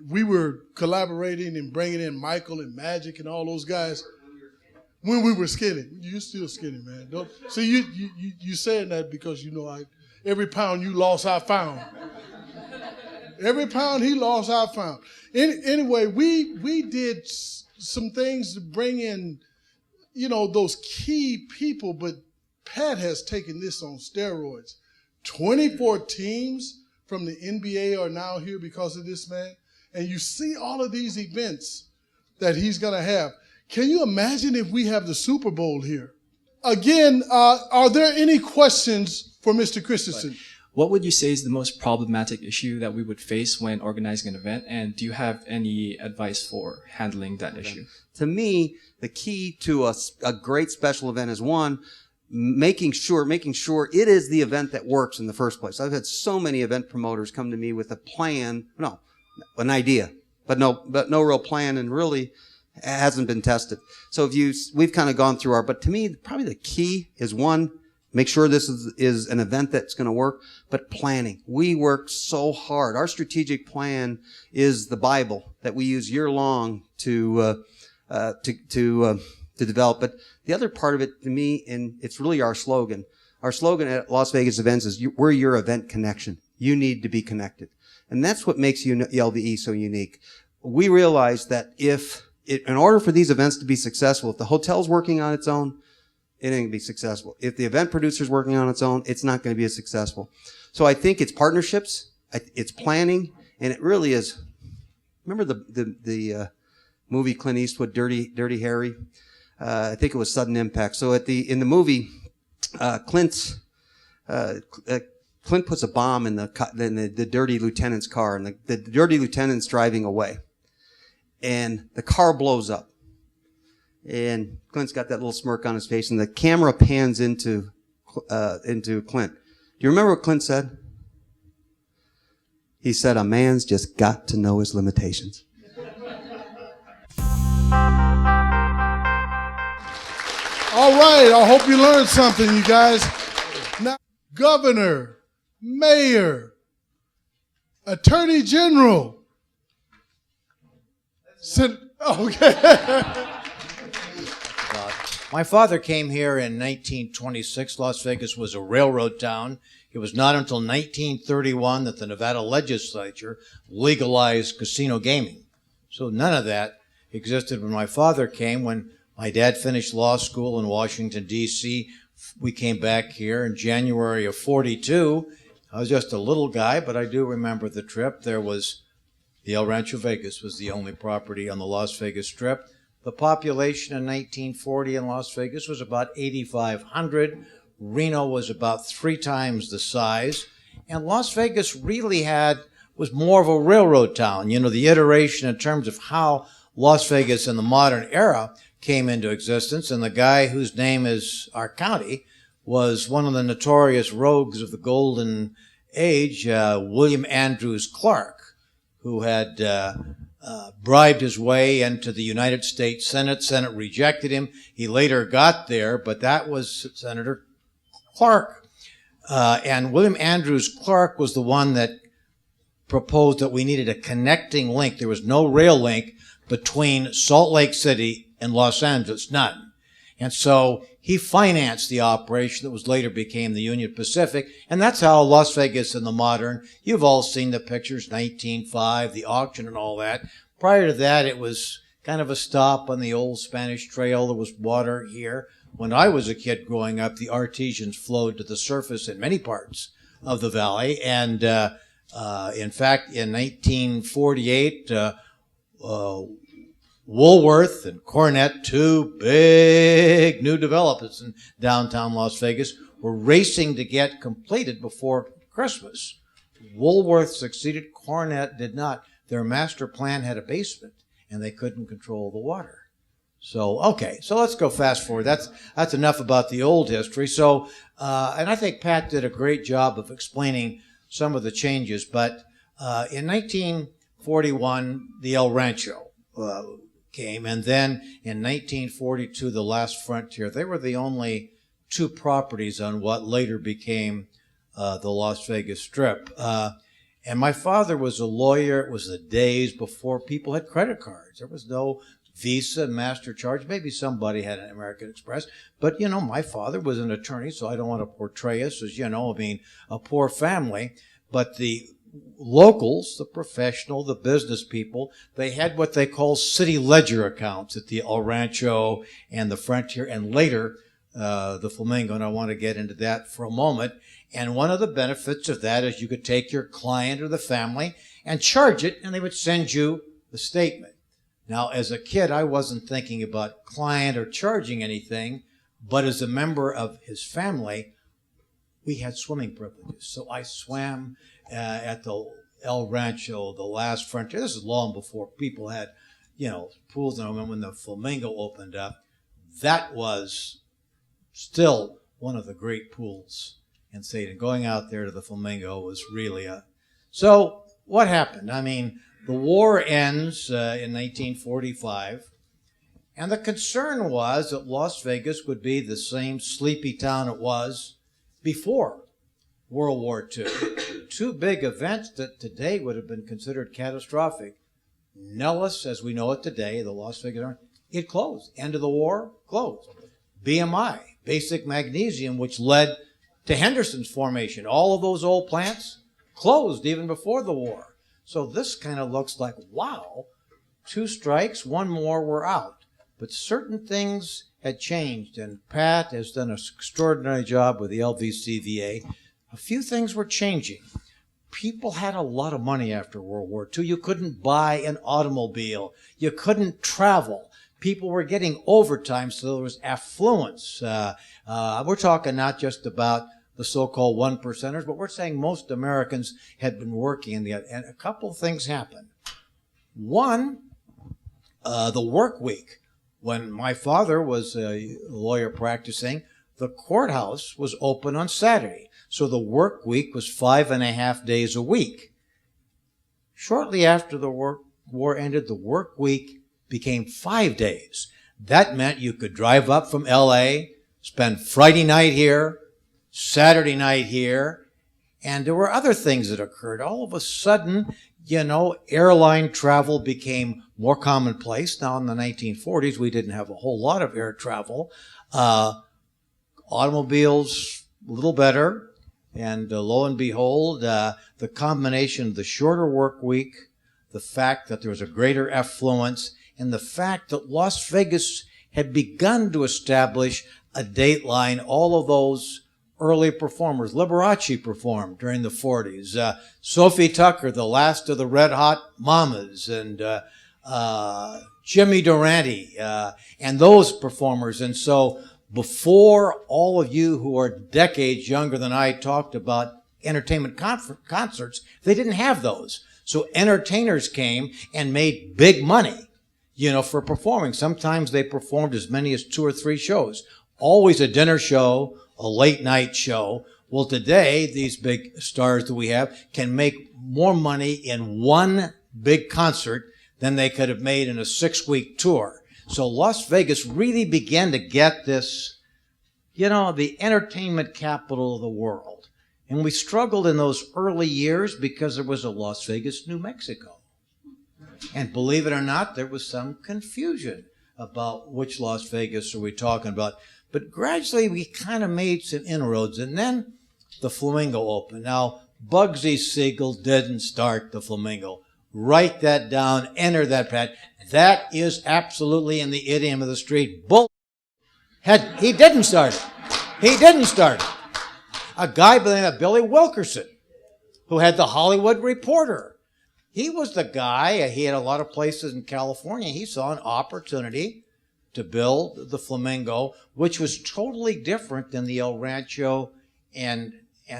S1: we were collaborating and bringing in Michael and Magic and all those guys. When we were skinny. You're still skinny, man. Don't see you saying that because you know every pound you lost, I found. Every pound he lost, I found. Anyway, we did some things to bring in, you know, those key people, but Pat has taken this on steroids. 24 teams from the NBA are now here because of this man. And you see all of these events that he's going to have. Can you imagine if we have the Super Bowl here? Again, are there any questions for Mr. Christenson?
S5: What would you say is the most problematic issue that we would face when organizing an event? And do you have any advice for handling that issue?
S4: To me, the key to a great special event is, one, making sure it is the event that works in the first place. I've had so many event promoters come to me with a plan, an idea, but no real plan, and really hasn't been tested. So we've kind of gone through but to me, probably the key is, one, make sure this is an event that's going to work, but planning. We work so hard. Our strategic plan is the Bible that we use year long to develop. But the other part of it to me, and it's really our slogan. Our slogan at Las Vegas Events is, we're your event connection. You need to be connected. And that's what makes LVE so unique. We realize that in order for these events to be successful, if the hotel's working on its own, it ain't going to be successful. If the event producer's working on its own, it's not going to be as successful. So I think it's partnerships, it's planning, and it really is. Remember the movie Clint Eastwood, Dirty Harry? I think it was Sudden Impact. So in the movie, Clint puts a bomb in the dirty lieutenant's car, and the dirty lieutenant's driving away, and the car blows up, and Clint's got that little smirk on his face, and the camera pans into Clint. Do you remember what Clint said? He said, "A man's just got to know his limitations."
S1: All right, I hope you learned something, you guys. Now, Governor, Mayor, Attorney General. Okay.
S6: My father came here in 1926. Las Vegas was a railroad town. It was not until 1931 that the Nevada legislature legalized casino gaming. So none of that existed when my father came. When my dad finished law school in Washington, D.C., we came back here in January of 42. I was just a little guy, but I do remember the trip. There was the El Rancho Vegas was the only property on the Las Vegas Strip. The population in 1940 in Las Vegas was about 8,500. Reno was about 3 times the size. And Las Vegas really was more of a railroad town. You know, the iteration in terms of how Las Vegas in the modern era came into existence. And the guy whose name is our county was one of the notorious rogues of the Golden Age, William Andrews Clark, who had bribed his way into the United States Senate. Senate rejected him. He later got there, but that was Senator Clark. And William Andrews Clark was the one that proposed that we needed a connecting link. There was no rail link between Salt Lake City and Los Angeles, none. And so he financed the operation that was later became the Union Pacific. And that's how Las Vegas in the modern, you've all seen the pictures, 1905, the auction and all that. Prior to that, it was kind of a stop on the old Spanish Trail. There was water here. When I was a kid growing up, the artesians flowed to the surface in many parts of the valley. And in fact, in 1948, Woolworth and Cornett, 2 big new developments in downtown Las Vegas, were racing to get completed before Christmas. Woolworth succeeded, Cornett did not. Their master plan had a basement, and they couldn't control the water. So, okay, so let's go fast forward. That's enough about the old history. So, and I think Pat did a great job of explaining some of the changes. But in 1941, the El Rancho came, and then in 1942, the Last Frontier. They were the only 2 properties on what later became the Las Vegas Strip. And my father was a lawyer. It was the days before people had credit cards. There was no Visa, MasterCard. Maybe somebody had an American Express. But, you know, my father was an attorney, so I don't want to portray us as, you know, a poor family. But the locals, the professional, the business people, they had what they call city ledger accounts at the El Rancho and the Frontier, and later the Flamingo, and I want to get into that for a moment. And one of the benefits of that is you could take your client or the family and charge it, and they would send you the statement. Now, as a kid, I wasn't thinking about client or charging anything, but as a member of his family, we had swimming privileges. So I swam at the El Rancho, the Last Frontier. This is long before people had, you know, pools. And I remember when the Flamingo opened up, that was still one of the great pools in Satan. Going out there to the Flamingo was really So what happened? I mean, the war ends in 1945, and the concern was that Las Vegas would be the same sleepy town it was before World War II. 2 big events that today would have been considered catastrophic. Nellis, as we know it today, the Las Vegas Army, it closed. End of the war, closed. BMI, basic magnesium, which led to Henderson's formation. All of those old plants closed even before the war. So this kind of looks like, wow, 2 strikes, 1 more, we're out. But certain things had changed, and Pat has done an extraordinary job with the LVCVA. A few things were changing. People had a lot of money after World War II. You couldn't buy an automobile. You couldn't travel. People were getting overtime, so there was affluence. We're talking not just about the so-called 1%ers, but we're saying most Americans had been working and a couple of things happened. One, the work week. When my father was a lawyer practicing, the courthouse was open on Saturday. So the work week was 5.5 days a week. Shortly after the war ended, the work week became 5 days. That meant you could drive up from L.A., spend Friday night here, Saturday night here, and there were other things that occurred. All of a sudden, you know, airline travel became more commonplace. Now, in the 1940s, we didn't have a whole lot of air travel. Automobiles, a little better. And lo and behold, the combination of the shorter work week, the fact that there was a greater affluence, and the fact that Las Vegas had begun to establish a dateline. All of those early performers. Liberace performed during the 40s. Sophie Tucker, the last of the Red Hot Mamas, and Jimmy Durante, and those performers. And so before all of you who are decades younger than I talked about entertainment concerts, they didn't have those. So entertainers came and made big money, for performing. Sometimes they performed as many as 2 or 3 shows. Always a dinner show, a late night show. Well, today, these big stars that we have can make more money in one big concert than they could have made in a 6-week tour. So Las Vegas really began to get this, the entertainment capital of the world. And we struggled in those early years because there was a Las Vegas, New Mexico. And believe it or not, there was some confusion about which Las Vegas are we talking about. But gradually we kind of made some inroads. And then the Flamingo opened. Now, Bugsy Siegel didn't start the Flamingo. Write that down, enter that pad. That is absolutely, in the idiom of the street, bull. He didn't start it. He didn't start it. A guy by the name of Billy Wilkerson, who had the Hollywood Reporter. He was the guy, he had a lot of places in California. He saw an opportunity to build the Flamingo, which was totally different than the El Rancho and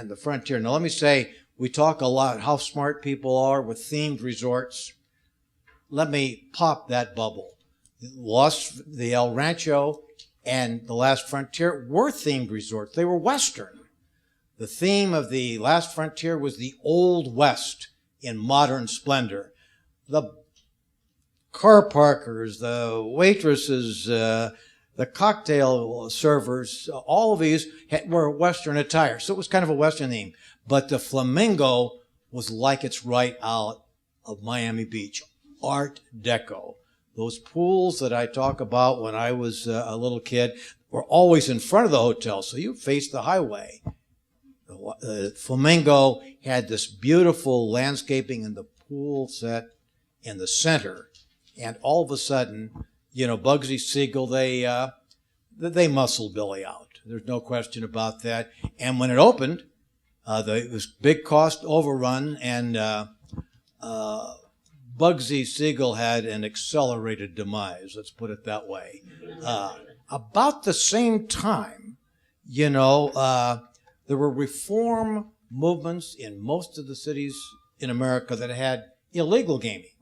S6: the Frontier. Now, let me say, we talk a lot how smart people are with themed resorts. Let me pop that bubble. The El Rancho and the Last Frontier were themed resorts. They were Western. The theme of the Last Frontier was the Old West in modern splendor. The car parkers, the waitresses, the cocktail servers, all of these were Western attire. So it was kind of a Western theme. But the Flamingo was like it's right out of Miami Beach. Art Deco. Those pools that I talk about when I was a little kid were always in front of the hotel, so you faced the highway. The Flamingo had this beautiful landscaping and the pool set in the center. And all of a sudden, Bugsy Siegel, they muscled Billy out. There's no question about that. And when it opened, it was big cost overrun, and Bugsy Siegel had an accelerated demise, let's put it that way. About the same time, there were reform movements in most of the cities in America that had illegal gaming.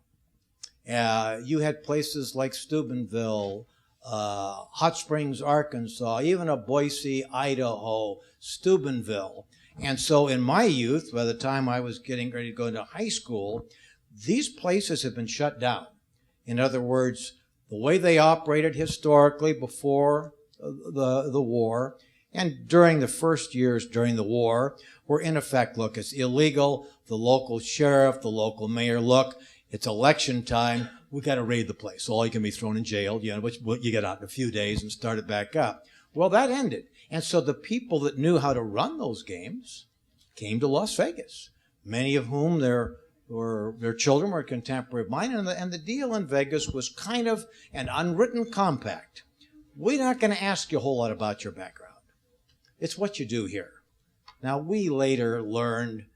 S6: You had places like Steubenville, Hot Springs, Arkansas, even a Boise, Idaho, Steubenville. And so in my youth, by the time I was getting ready to go into high school, these places have been shut down. In other words, the way they operated historically before the war and during the first years during the war were in effect, look, it's illegal. The local sheriff, the local mayor, look, it's election time. We got to raid the place. All you can be thrown in jail, which you get out in a few days and start it back up. Well, that ended. And so the people that knew how to run those games came to Las Vegas, many of whom their children were contemporary of mine. And the deal in Vegas was kind of an unwritten compact. We're not going to ask you a whole lot about your background. It's what you do here. Now, we later learned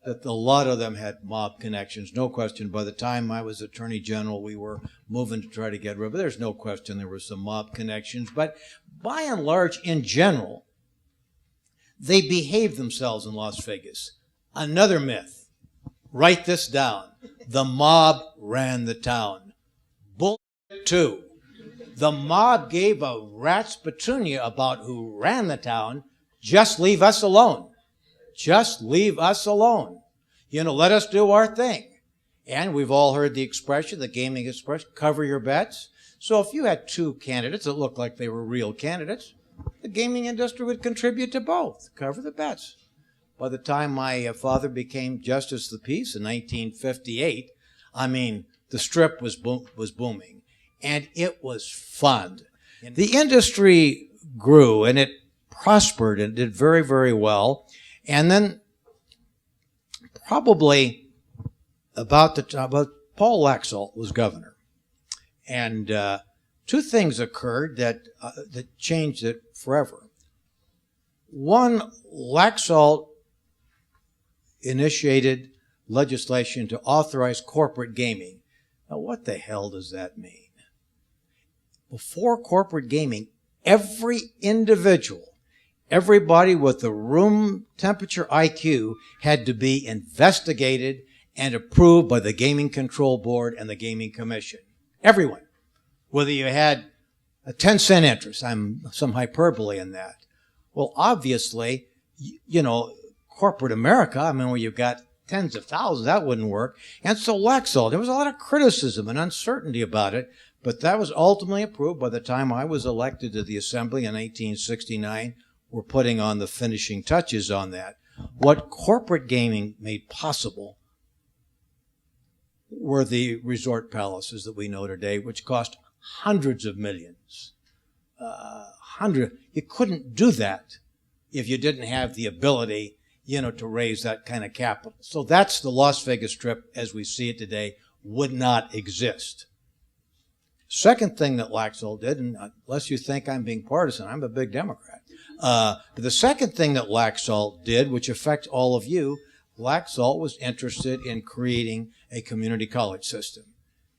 S6: that a lot of them had mob connections, no question. By the time I was Attorney General, we were moving to try to get rid of it. There's no question there were some mob connections. But by and large, in general, they behaved themselves in Las Vegas. Another myth. Write this down. The mob ran the town. Bullshit too. The mob gave a rat's petunia about who ran the town. Just leave us alone. Just leave us alone. Let us do our thing. And we've all heard the expression, the gaming expression, cover your bets. So if you had 2 candidates that looked like they were real candidates, the gaming industry would contribute to both. Cover the bets. By the time my father became Justice of the Peace in 1958, the Strip was booming. And it was fun. The industry grew and it prospered and did very, very well. And then probably about Paul Laxalt was governor. And 2 things occurred that changed it forever. One, Laxalt initiated legislation to authorize corporate gaming. Now, what the hell does that mean? before corporate gaming, every individual, everybody with the room temperature IQ had to be investigated and approved by the Gaming Control Board and the Gaming Commission. Everyone. Whether you had a 10-cent interest, I'm some hyperbole in that. Well, obviously, corporate America, where you've got tens of thousands, that wouldn't work. And so Laxalt, there was a lot of criticism and uncertainty about it, but that was ultimately approved by the time I was elected to the Assembly in 1969. We're putting on the finishing touches on that. What corporate gaming made possible were the resort palaces that we know today, which cost hundreds of millions. You couldn't do that if you didn't have the ability, to raise that kind of capital. So that's the Las Vegas Strip as we see it today would not exist. Second thing that Laxalt did, and unless you think I'm being partisan, I'm a big Democrat. But the second thing that Laxalt did, which affects all of you, Laxalt was interested in creating a community college system.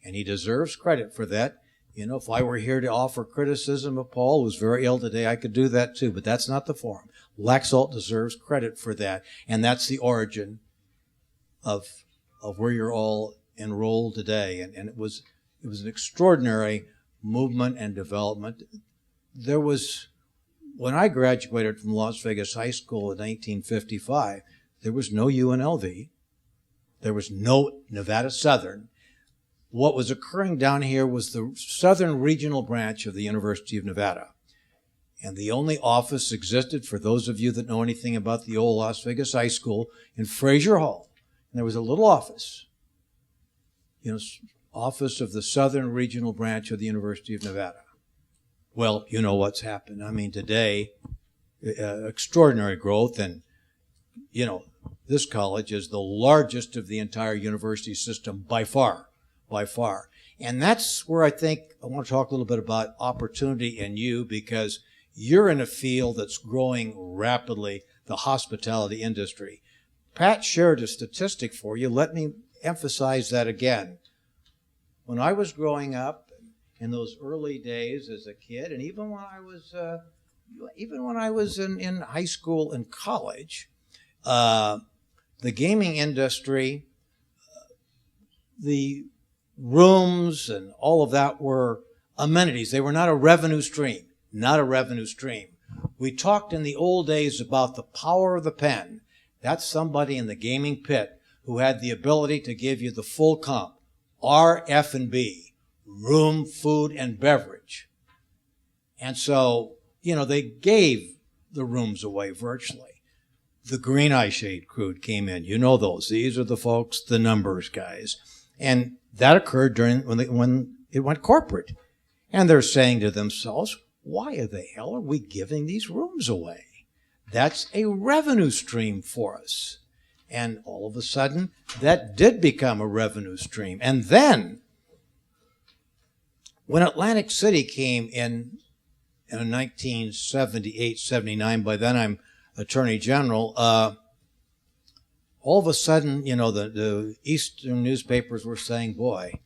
S6: And he deserves credit for that. If I were here to offer criticism of Paul, who's very ill today, I could do that too, but that's not the forum. Laxalt deserves credit for that. And that's the origin of where you're all enrolled today. And it was an extraordinary movement and development. When I graduated from Las Vegas High School in 1955, there was no UNLV. There was no Nevada Southern. What was occurring down here was the Southern Regional Branch of the University of Nevada. And the only office existed, for those of you that know anything about the old Las Vegas High School, in Frazier Hall. And there was a little office, office of the Southern Regional Branch of the University of Nevada. Well, you know what's happened. Today, extraordinary growth, and, this college is the largest of the entire university system by far. And that's where I think I want to talk a little bit about opportunity in you, because you're in a field that's growing rapidly, the hospitality industry. Pat shared a statistic for you. Let me emphasize that again. When I was growing up in those early days as a kid, and even when I was in high school and college, the gaming industry, the rooms and all of that were amenities. They were not a revenue stream. We talked in the old days about the power of the pen. That's somebody in the gaming pit who had the ability to give you the full comp, R, F, and B, room, food, and beverage. And so, they gave the rooms away virtually. The Green Eye Shade crew came in. You know those. These are the folks, the numbers guys. And that occurred when it went corporate. And they're saying to themselves, why the hell are we giving these rooms away? That's a revenue stream for us. And all of a sudden, that did become a revenue stream. And then, when Atlantic City came in 1978, 79, by then I'm Attorney General, all of a sudden, the Eastern newspapers were saying, boy,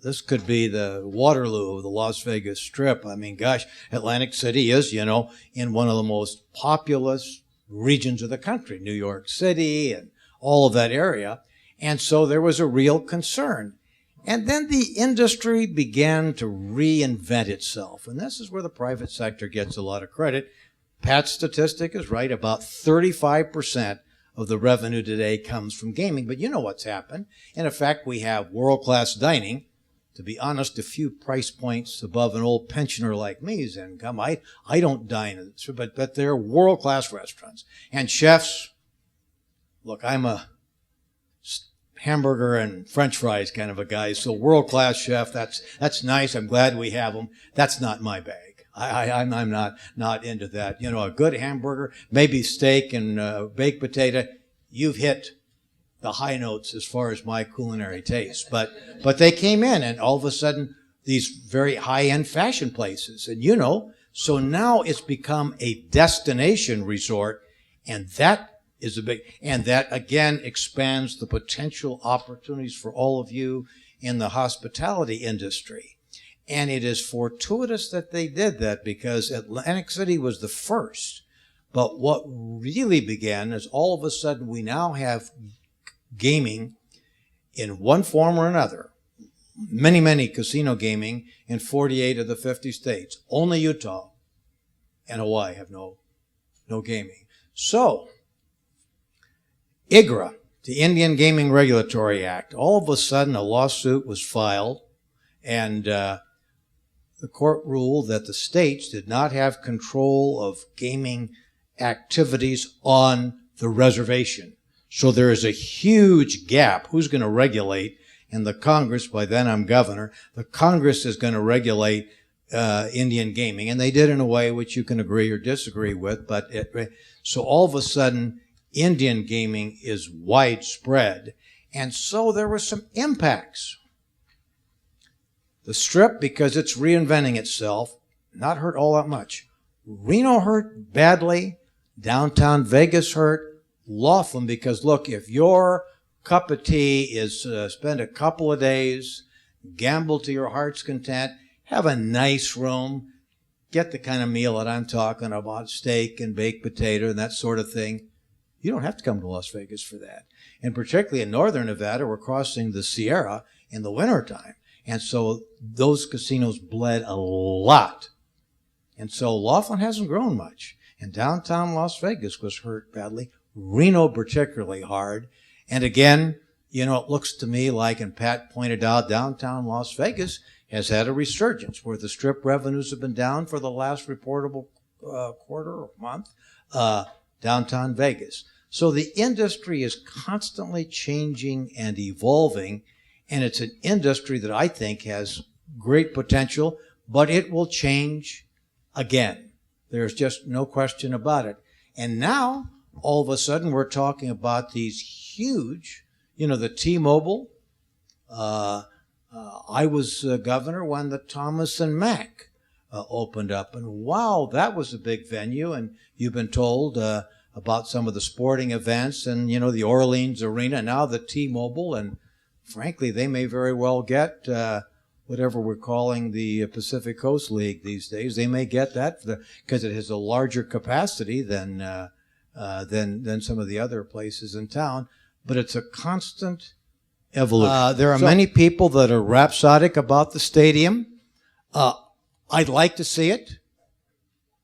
S6: this could be the Waterloo of the Las Vegas Strip. Atlantic City is, in one of the most populous regions of the country, New York City and all of that area. And so there was a real concern. And then the industry began to reinvent itself. And this is where the private sector gets a lot of credit. Pat's statistic is right. About 35% of the revenue today comes from gaming. But you know what's happened. In effect, we have world-class dining. To be honest, a few price points above an old pensioner like me's income. I don't dine, but they're world-class restaurants. And chefs, look, I'm a hamburger and French fries kind of a guy, so world-class chef, that's nice. I'm glad we have them. That's not my bag. I'm not into that. A good hamburger, maybe steak and baked potato. You've hit the high notes as far as my culinary taste. But they came in, and all of a sudden, these very high-end fashion places. And so now it's become a destination resort, and that is and that again expands the potential opportunities for all of you in the hospitality industry. And it is fortuitous that they did that because Atlantic City was the first. But what really began is all of a sudden we now have gaming in one form or another. Many, many casino gaming in 48 of the 50 states. Only Utah and Hawaii have no gaming. So, IGRA, the Indian Gaming Regulatory Act, all of a sudden a lawsuit was filed, and the court ruled that the states did not have control of gaming activities on the reservation. So there is a huge gap. Who's going to regulate? And the Congress, by then I'm governor, the Congress is going to regulate Indian gaming. And they did in a way which you can agree or disagree with. So all of a sudden, Indian gaming is widespread. And so there were some impacts. The Strip, because it's reinventing itself, not hurt all that much. Reno hurt badly. Downtown Vegas hurt. Laughlin, because look, if your cup of tea is spend a couple of days, gamble to your heart's content, have a nice room, get the kind of meal that I'm talking about, steak and baked potato and that sort of thing, you don't have to come to Las Vegas for that. And particularly in northern Nevada, we're crossing the Sierra in the wintertime. And so those casinos bled a lot. And so Laughlin hasn't grown much. And downtown Las Vegas was hurt badly. Reno particularly hard. And again, it looks to me like, and Pat pointed out, downtown Las Vegas has had a resurgence where the Strip revenues have been down for the last reportable quarter or month, downtown Vegas. So the industry is constantly changing and evolving, and it's an industry that I think has great potential, but it will change again. There's just no question about it. And now, all of a sudden, we're talking about these huge, the T-Mobile. I was governor when the Thomas and Mack opened up. And wow, that was a big venue. And you've been told about some of the sporting events and, the Orleans Arena, now the T-Mobile. And frankly, they may very well get whatever we're calling the Pacific Coast League these days. They may get that because it has a larger capacity than some of the other places in town. But it's a constant evolution. There are many people that are rhapsodic about the stadium. I'd like to see it.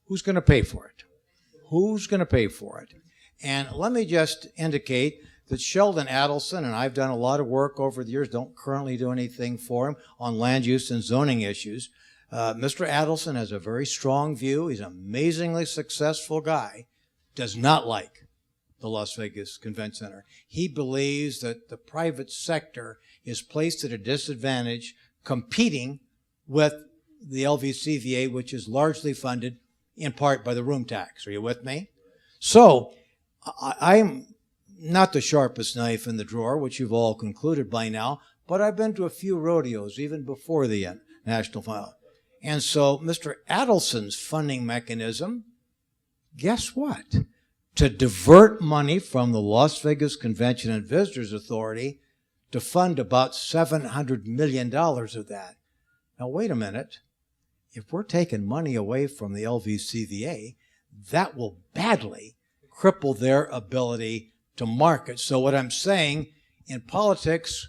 S6: Who's going to pay for it? Who's going to pay for it? And let me just indicate that Sheldon Adelson, and I've done a lot of work over the years, don't currently do anything for him on land use and zoning issues. Mr. Adelson has a very strong view. He's an amazingly successful guy. Does not like the Las Vegas Convention Center. He believes that the private sector is placed at a disadvantage competing with the LVCVA, which is largely funded in part by the room tax. Are you with me? So I'm not the sharpest knife in the drawer, which you've all concluded by now, but I've been to a few rodeos even before the national final. And so Mr. Adelson's funding mechanism, guess what? To divert money from the Las Vegas Convention and Visitors Authority to fund about $700 million of that. Now, wait a minute. If we're taking money away from the LVCVA, that will badly cripple their ability to market. So what I'm saying, in politics,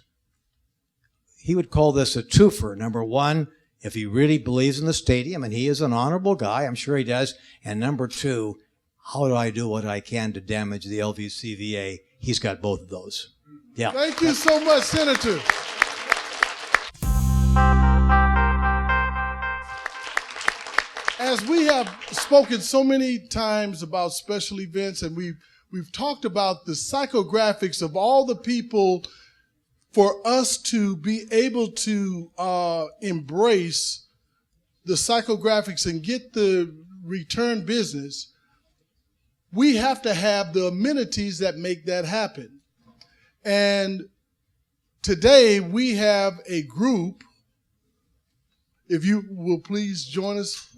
S6: he would call this a twofer. Number one, if he really believes in the stadium, and he is an honorable guy, I'm sure he does. And number two, how do I do what I can to damage the LVCVA? He's got both of those. Yeah.
S1: Thank you so much, Senator. As we have spoken so many times about special events, and we've talked about the psychographics of all the people for us to be able to embrace the psychographics and get the return business, we have to have the amenities that make that happen. And today we have a group, if you will please join us,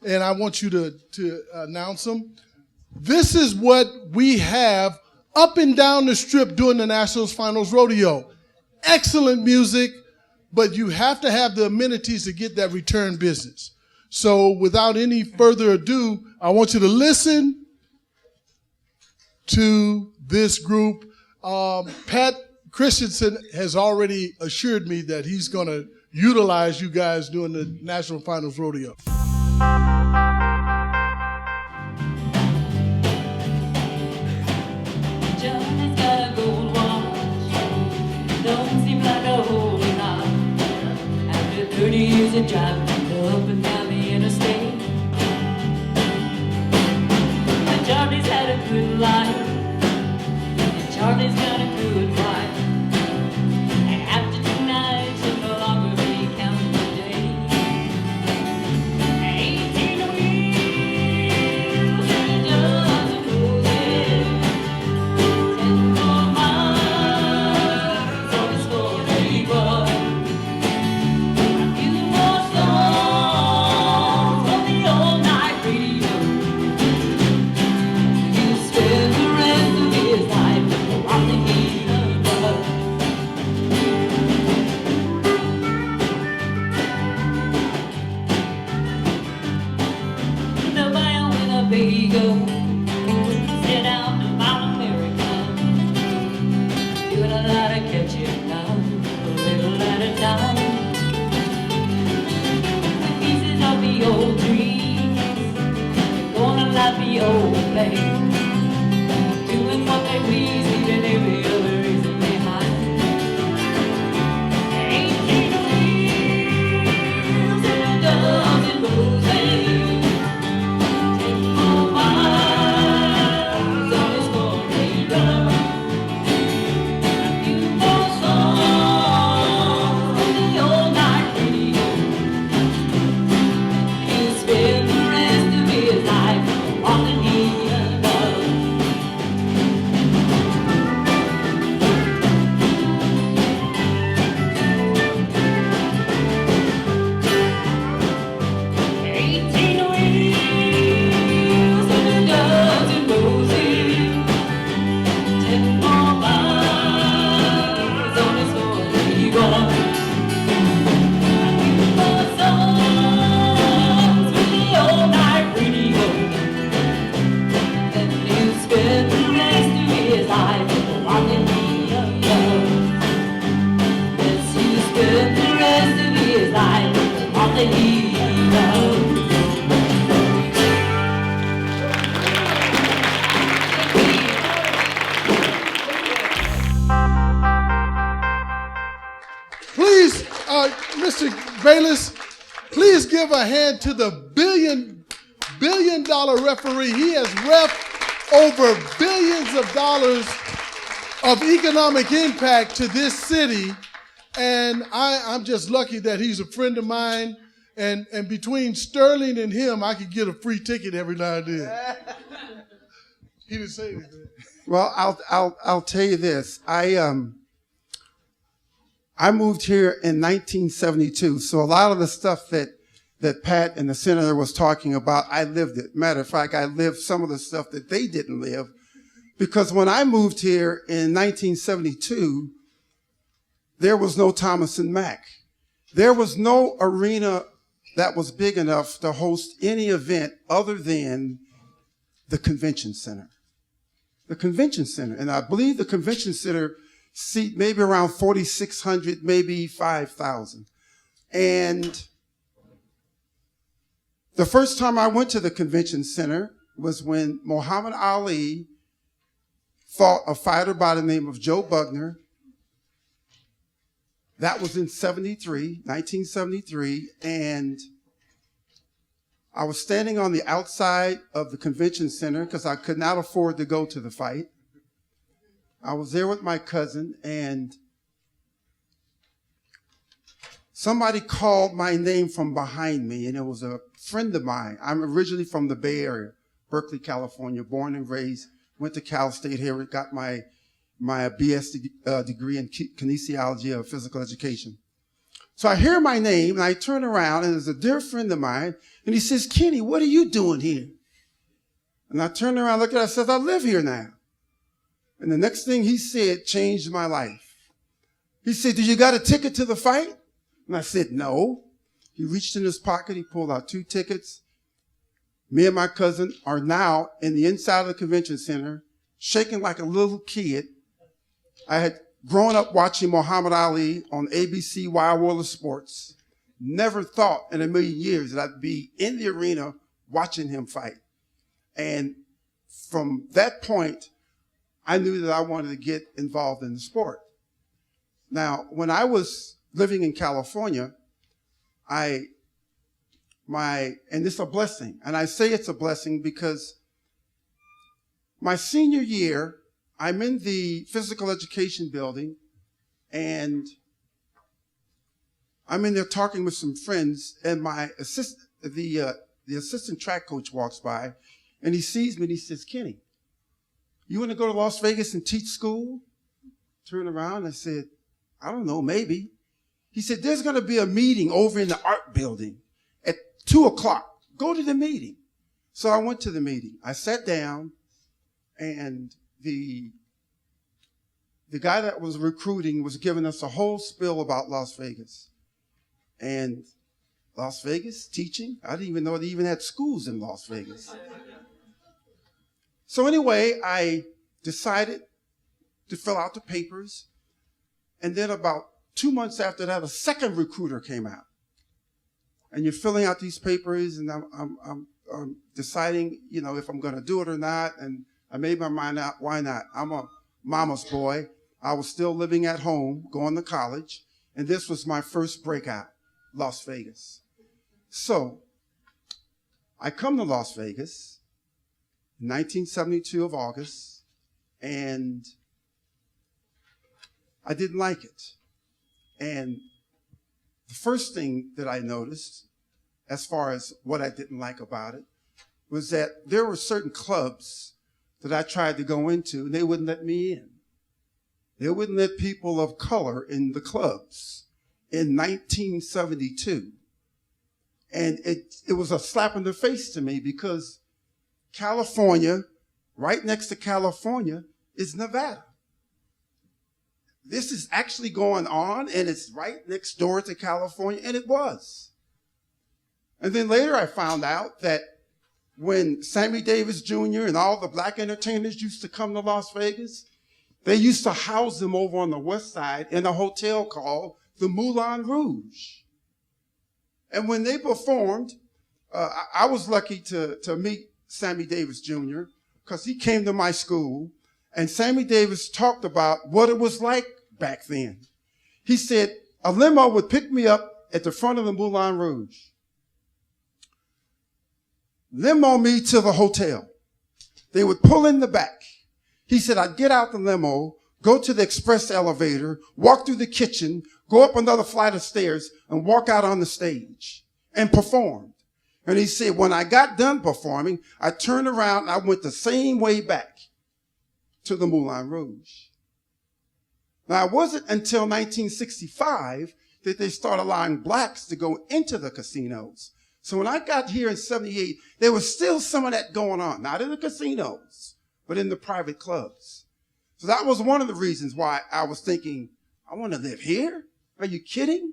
S1: and I want you to announce them. This is what we have up and down the strip during the Nationals Finals Rodeo. Excellent music. but you have to have the amenities to get that return business. So without any further ado, I want you to listen to this group. Pat Christenson has already assured me that he's going to utilize you guys during the National Finals Rodeo.
S7: Johnny's got a gold watch, don't seem like a holy knot. After 30 years of driving up and down the interstate, and Johnny's had a good life, and Charlie's got a good wife. And after tonight, she'll no longer be counting the days. 18 wheels and a dozen roses, 10 more miles on this four-day run. A few more songs on the all-night radio. He'll spend the rest of his life on the heat of love. The bound Winnebago set out to Mount America, doing a lot of catching now, a little at a time. The pieces of the old dreams, they're gonna light the old flame, doing what they please, leaving every other reason behind. 18 wheels and a dozen roses, 10 more miles on this four-day run. A few more songs on the all-night radio. He'll spend the rest of his life on the knee of love. 18 wheels and a dozen roses, 10 more miles on his four-day run. A few more songs with the all-night radio. Then he'll spend the rest of his life on the knee of love. Yes, he'll spend the rest of his life on the knee of love.
S1: Please, Mr. Bayless, please give a hand to the billion-dollar referee. He has reffed over billions of dollars of economic impact to this city, and I'm just lucky that he's a friend of mine. And between Sterling and him, I could get a free ticket every now and then. He didn't say anything.
S8: Well, I'll tell you this. I moved here in 1972, so a lot of the stuff that Pat and the senator was talking about, I lived it. Matter of fact, I lived some of the stuff that they didn't live, because when I moved here in 1972, there was no Thomas and Mack. There was no arena that was big enough to host any event other than the convention center. The convention center. And I believe the convention center seat maybe around 4,600, maybe 5,000. And the first time I went to the convention center was when Muhammad Ali fought a fighter by the name of Joe Bugner. That was in 1973, and I was standing on the outside of the convention center because I could not afford to go to the fight. I was there with my cousin, and somebody called my name from behind me, and it was a friend of mine. I'm originally from the Bay Area, Berkeley, California, born and raised, went to Cal State here, got my BS degree in kinesiology of physical education. So I hear my name, and I turn around, and there's a dear friend of mine, and he says, "Kenny, what are you doing here?" And I turn around, look at him, I says, "I live here now." And the next thing he said changed my life. He said, "Do you got a ticket to the fight?" And I said, no. He reached in his pocket. He pulled out 2 tickets. Me and my cousin are now in the inside of the convention center, shaking like a little kid. I had grown up watching Muhammad Ali on ABC Wild World of Sports. Never thought in a million years that I'd be in the arena watching him fight. And from that point, I knew that I wanted to get involved in the sport. Now, when I was living in California, and it's a blessing. And I say it's a blessing because my senior year, I'm in the physical education building, and I'm in there talking with some friends, and my the assistant track coach walks by, and he sees me and he says, Kenny, you want to go to Las Vegas and teach school? Turn around, I said, I don't know, maybe. He said, there's going to be a meeting over in the art building at 2:00. Go to the meeting. So I went to the meeting. I sat down, and the guy that was recruiting was giving us a whole spiel about Las Vegas. And Las Vegas, teaching? I didn't even know they even had schools in Las Vegas. So anyway, I decided to fill out the papers. And then about 2 months after that, a second recruiter came out. And you're filling out these papers, and I'm deciding, if I'm going to do it or not. And I made my mind up, why not? I'm a mama's boy. I was still living at home, going to college. And this was my first breakout, Las Vegas. So I come to Las Vegas in 1972 of August, and I didn't like it. And the first thing that I noticed, as far as what I didn't like about it, was that there were certain clubs that I tried to go into, and they wouldn't let me in. They wouldn't let people of color in the clubs in 1972. And it was a slap in the face to me, because California, right next to California, is Nevada. This is actually going on, and it's right next door to California, and it was. And then later I found out that when Sammy Davis Jr. and all the black entertainers used to come to Las Vegas, they used to house them over on the west side in a hotel called the Moulin Rouge. And when they performed, I was lucky to meet Sammy Davis Jr. because he came to my school, and Sammy Davis talked about what it was like back then. He said a limo would pick me up at the front of the Moulin Rouge, limo me to the hotel. They would pull in the back. He said I'd get out the limo, go to the express elevator, walk through the kitchen, go up another flight of stairs, and walk out on the stage and performed. And he said, when I got done performing, I turned around and I went the same way back to the Moulin Rouge. Now, it wasn't until 1965 that they started allowing blacks to go into the casinos. So when I got here in 78, there was still some of that going on, not in the casinos, but in the private clubs. So that was one of the reasons why I was thinking, I want to live here? Are you kidding?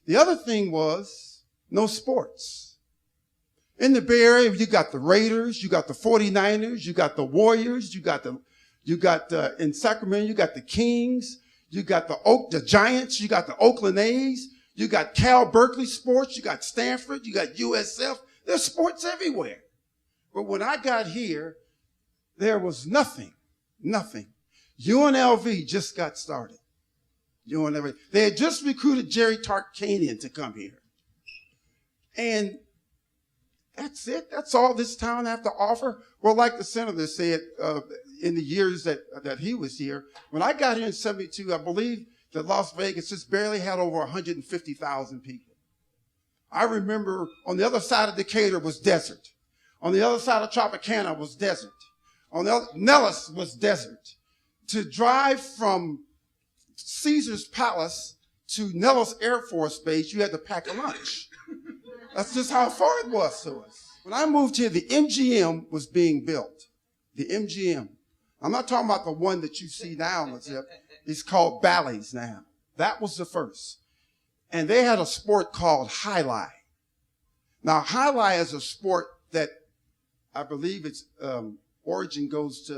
S8: The other thing was no sports. In the Bay Area, you got the Raiders, you got the 49ers, you got the Warriors, you got in Sacramento, you got the Kings, you got the Giants, you got the Oakland A's, you got Cal Berkeley sports, you got Stanford, you got USF. There's sports everywhere. But when I got here, there was nothing. UNLV just got started. UNLV. They had just recruited Jerry Tarkanian to come here. And that's it. That's all this town have to offer. Well, like the senator said, in the years that he was here, when I got here in 72, I believe that Las Vegas just barely had over 150,000 people. I remember on the other side of Decatur was desert. On the other side of Tropicana was desert. On the other, Nellis was desert. To drive from Caesar's Palace to Nellis Air Force Base, you had to pack a lunch. That's just how far it was to us. When I moved here, the MGM was being built. The MGM. I'm not talking about the one that you see now. It's called Bally's now. That was the first. and they had a sport called highlight. Now, highlight is a sport that I believe its origin goes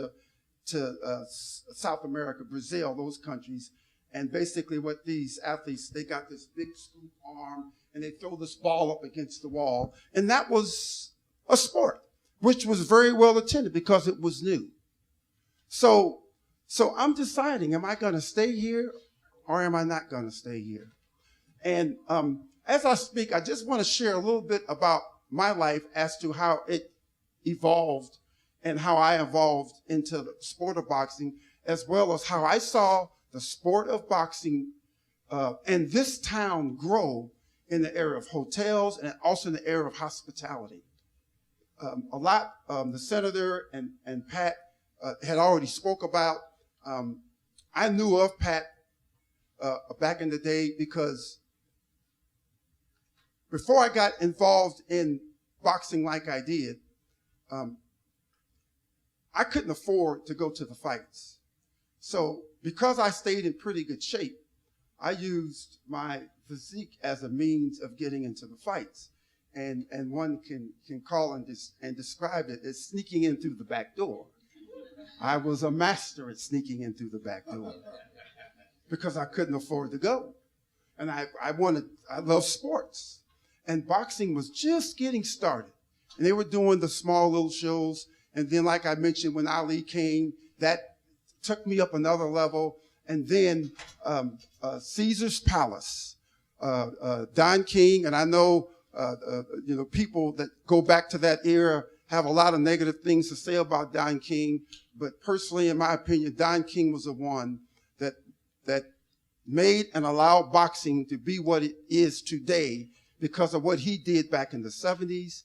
S8: to South America, Brazil, those countries. And basically what these athletes, they got this big scoop arm and they throw this ball up against the wall. And that was a sport, which was very well attended because it was new. So I'm deciding, am I going to stay here or am I not going to stay here? And as I speak, I just want to share a little bit about my life as to how it evolved and how I evolved into the sport of boxing, as well as how I saw the sport of boxing and this town grow in the area of hotels and also in the area of hospitality. The senator and Pat had already spoke about. I knew of Pat back in the day because before I got involved in boxing like I did, I couldn't afford to go to the fights. So because I stayed in pretty good shape, I used my physique as a means of getting into the fights. And one can call and describe it as sneaking in through the back door. I was a master at sneaking in through the back door because I couldn't afford to go. And I love sports. And boxing was just getting started. And they were doing the small little shows. And then, like I mentioned, when Ali came, that took me up another level. And then Caesar's Palace, Don King, and I know people that go back to that era have a lot of negative things to say about Don King. But personally, in my opinion, Don King was the one that made and allowed boxing to be what it is today because of what he did back in the 70s,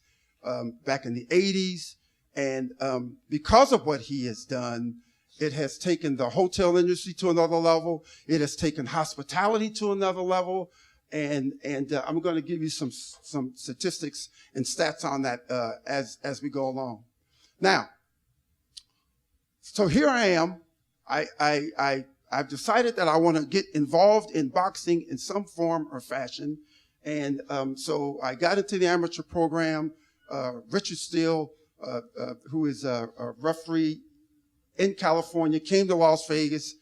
S8: back in the 80s. And because of what he has done, it has taken the hotel industry to another level. It has taken hospitality to another level. And I'm going to give you some statistics and stats on that as we go along. Now, so here I am. I've decided that I want to get involved in boxing in some form or fashion. And so I got into the amateur program. Richard Steele, who is a referee in California, came to Las Vegas.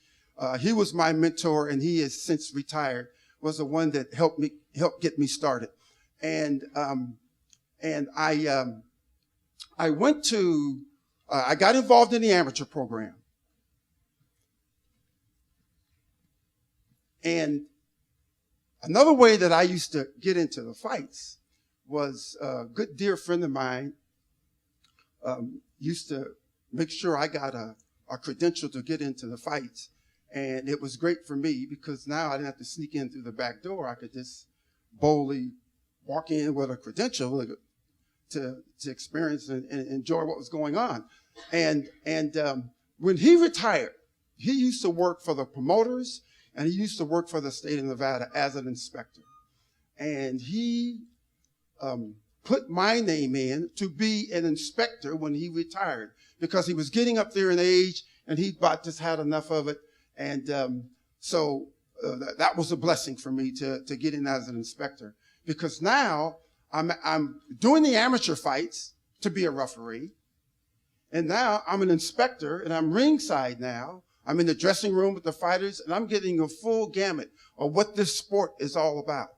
S8: He was my mentor, and he has since retired. Was the one that helped get me started. And I got involved in the amateur program. And another way that I used to get into the fights was a good dear friend of mine used to make sure I got a credential to get into the fights. And it was great for me because now I didn't have to sneak in through the back door. I could just boldly walk in with a credential to experience and enjoy what was going on. And when he retired, he used to work for the promoters and he used to work for the state of Nevada as an inspector. And he put my name in to be an inspector when he retired because he was getting up there in age and he about just had enough of it. And so that was a blessing for me to get in as an inspector because now I'm doing the amateur fights to be a referee. And now I'm an inspector and I'm ringside now. I'm in the dressing room with the fighters and I'm getting a full gamut of what this sport is all about.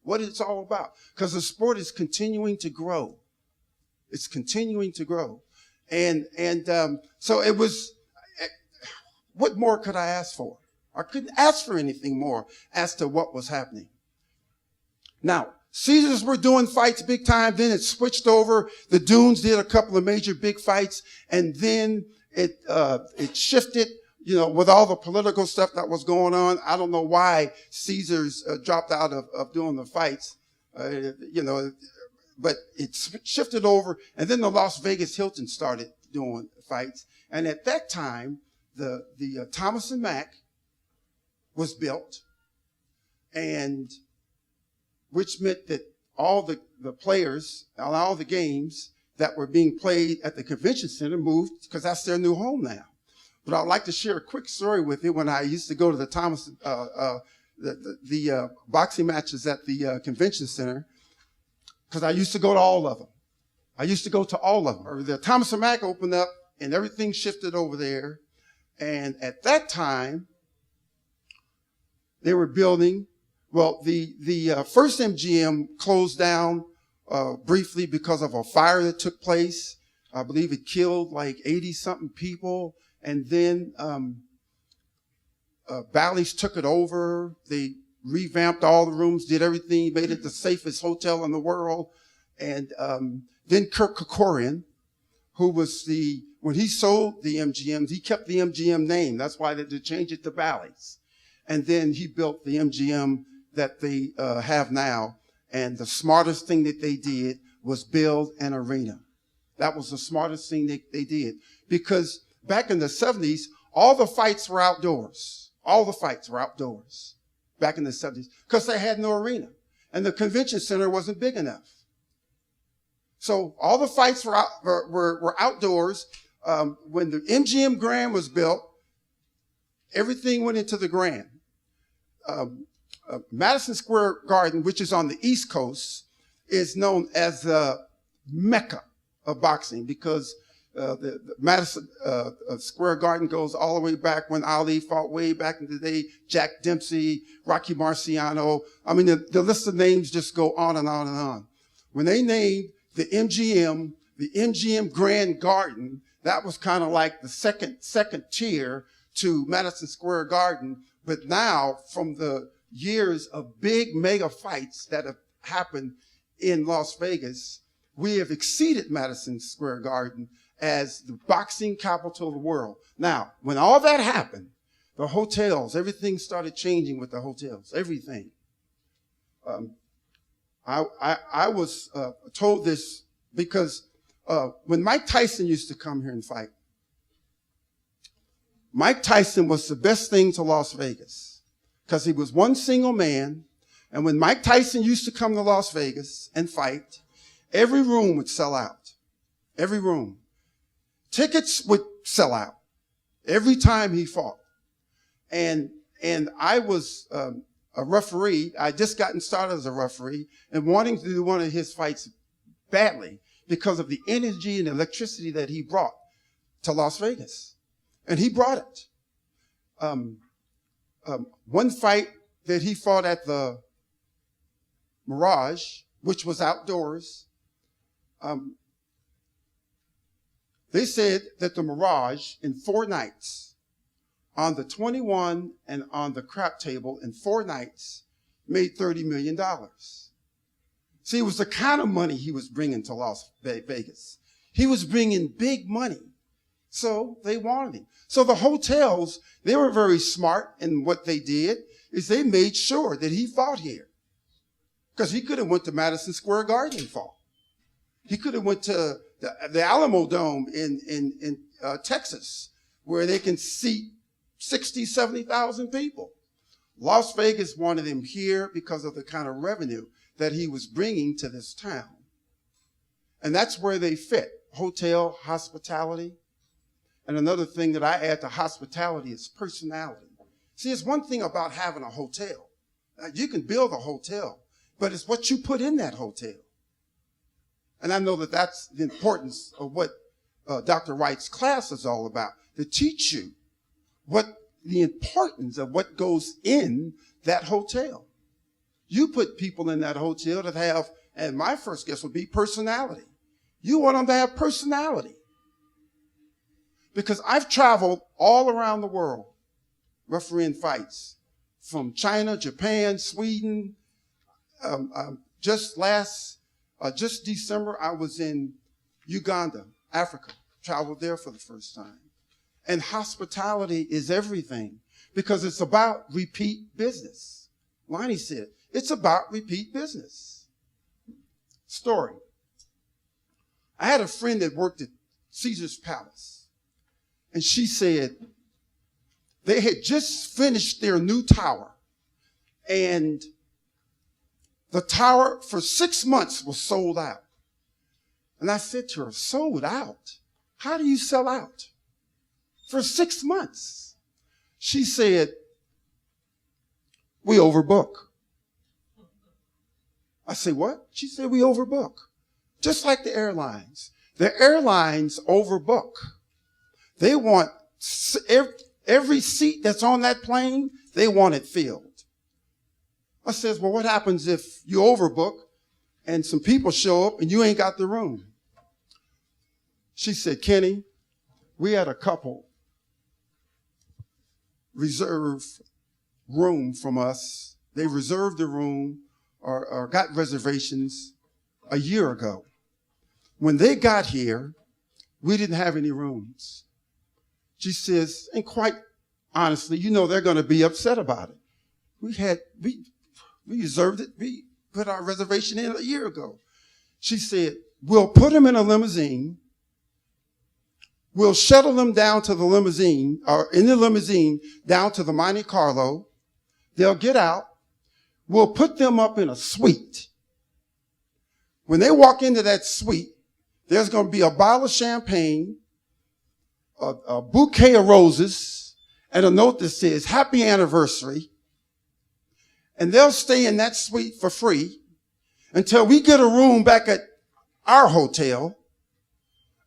S8: What it's all about. Because the sport is continuing to grow. It's continuing to grow. And so it was, what more could I ask for? I couldn't ask for anything more as to what was happening. Now, Caesars were doing fights big time. Then it switched over. The Dunes did a couple of major big fights. And then it shifted, with all the political stuff that was going on. I don't know why Caesars dropped out of doing the fights, but it shifted over. And then the Las Vegas Hilton started doing fights. And at that time, the Thomas and Mack was built, and which meant that all the players, all the games that were being played at the convention center moved because that's their new home now. But I'd like to share a quick story with you. When I used to go to the Thomas the boxing matches at the convention center, because I used to go to all of them. I used to go to all of them. Or the Thomas and Mack opened up, and everything shifted over there. And at that time, they were building. Well, the first MGM closed down briefly because of a fire that took place. I believe it killed like 80-something people. And then Bally's took it over. They revamped all the rooms, did everything, made it the safest hotel in the world. And then Kirk Kerkorian, who was when he sold the MGMs, he kept the MGM name. That's why they had to change it to Bally's. And then he built the MGM that they have now. And the smartest thing that they did was build an arena. That was the smartest thing they did. Because back in the 70s, all the fights were outdoors. All the fights were outdoors back in the 70s because they had no arena. And the convention center wasn't big enough. So all the fights were outdoors. When the MGM Grand was built, everything went into the Grand. Madison Square Garden, which is on the East Coast, is known as the Mecca of boxing because the Madison Square Garden goes all the way back when Ali fought way back in the day, Jack Dempsey, Rocky Marciano. I mean, the list of names just go on and on and on. When they named the MGM Grand Garden, that was kind of like the second tier to Madison Square Garden. But now, from the years of big mega fights that have happened in Las Vegas, we have exceeded Madison Square Garden as the boxing capital of the world. Now, when all that happened, the hotels, everything started changing with the hotels, everything. I was told this because when Mike Tyson used to come here and fight, Mike Tyson was the best thing to Las Vegas because he was one single man. And when Mike Tyson used to come to Las Vegas and fight, every room would sell out. Every room. Tickets would sell out every time he fought. And I was a referee. I just gotten started as a referee and wanting to do one of his fights badly because of the energy and electricity that he brought to Las Vegas. And he brought it. One fight that he fought at the Mirage, which was outdoors, they said that the Mirage in 4 nights, on the 21 and on the crap table in 4 nights, made $30 million. See, it was the kind of money he was bringing to Las Vegas. He was bringing big money. So they wanted him. So the hotels, they were very smart in what they did, is they made sure that he fought here. Because he could have went to Madison Square Garden and fought. He could have went to the Alamo Dome in Texas, where they can seat 60, 70,000 people. Las Vegas wanted him here because of the kind of revenue that he was bringing to this town. And that's where they fit. Hotel, hospitality. And another thing that I add to hospitality is personality. See, it's one thing about having a hotel. You can build a hotel, but it's what you put in that hotel. And I know that that's the importance of what Dr. Wright's class is all about, to teach you what the importance of what goes in that hotel. You put people in that hotel that have, and my first guess would be personality. You want them to have personality. Because I've traveled all around the world refereeing fights from China, Japan, Sweden. Just December, I was in Uganda, Africa, traveled there for the first time. And hospitality is everything because it's about repeat business. Lonnie said, it's about repeat business. Story. I had a friend that worked at Caesar's Palace. And she said they had just finished their new tower. And the tower for 6 months was sold out. And I said to her, sold out? How do you sell out? For 6 months. She said, we overbook. I say, what? She said, we overbook. Just like the airlines. The airlines overbook. They want every seat that's on that plane, they want it filled. I says, well, what happens if you overbook and some people show up and you ain't got the room? She said, Kenny, we had a couple reserve room from us. They reserved the room or got reservations a year ago. When they got here, we didn't have any rooms. She says, and quite honestly, you know they're going to be upset about it. We reserved it. We put our reservation in a year ago. She said, we'll put them in a limousine. We'll shuttle them down to the limousine, or in the limousine down to the Monte Carlo. They'll get out. We'll put them up in a suite. When they walk into that suite, there's going to be a bottle of champagne, a bouquet of roses, and a note that says, happy anniversary. And they'll stay in that suite for free until we get a room back at our hotel.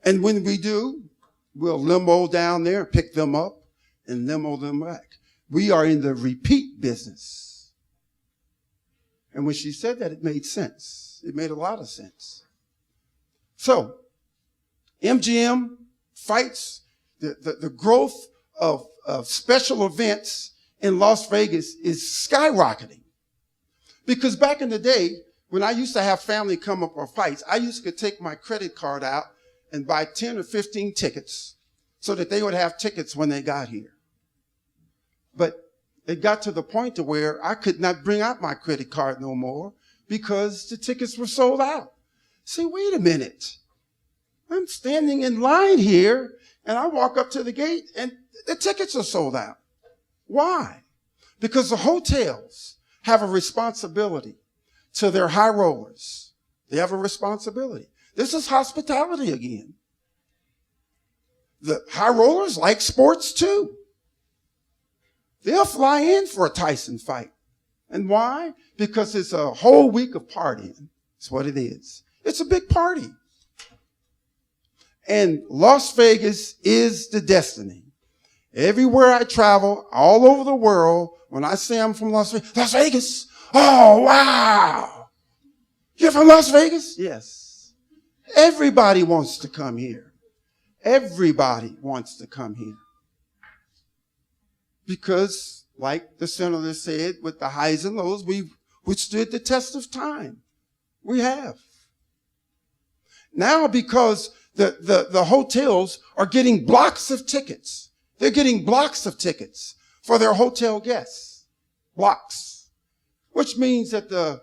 S8: And when we do, we'll limo down there and pick them up and limo them back. We are in the repeat business. And when she said that, it made sense. It made a lot of sense. So, MGM fights the growth of special events in Las Vegas is skyrocketing. Because back in the day, when I used to have family come up for fights, I used to take my credit card out and buy 10 or 15 tickets so that they would have tickets when they got here. But it got to the point to where I could not bring out my credit card no more because the tickets were sold out. See, wait a minute. I'm standing in line here and I walk up to the gate and the tickets are sold out. Why? Because the hotels have a responsibility to their high rollers. They have a responsibility. This is hospitality again. The high rollers like sports too. They'll fly in for a Tyson fight. And why? Because it's a whole week of partying. That's what it is. It's a big party. And Las Vegas is the destiny. Everywhere I travel, all over the world, when I say I'm from Las Vegas, Las Vegas, oh, wow. You're from Las Vegas? Yes. Everybody wants to come here. Everybody wants to come here. Because, like the senator said, with the highs and lows, we've withstood the test of time. We have. Now, because the hotels are getting blocks of tickets. They're getting blocks of tickets for their hotel guests. Blocks. Which means that the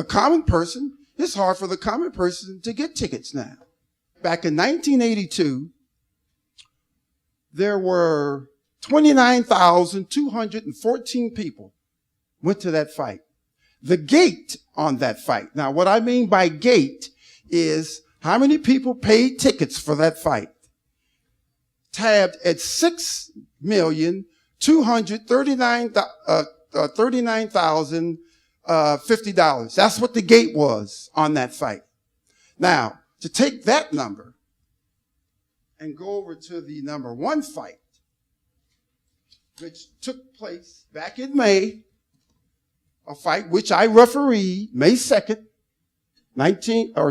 S8: common person, it's hard for the common person to get tickets now. Back in 1982, there were 29,214 people went to that fight. The gate on that fight. Now, what I mean by gate is how many people paid tickets for that fight? Tabbed at $6,239,050. That's what the gate was on that fight. Now, to take that number and go over to the number one fight, which took place back in May, a fight which I refereed May 2nd,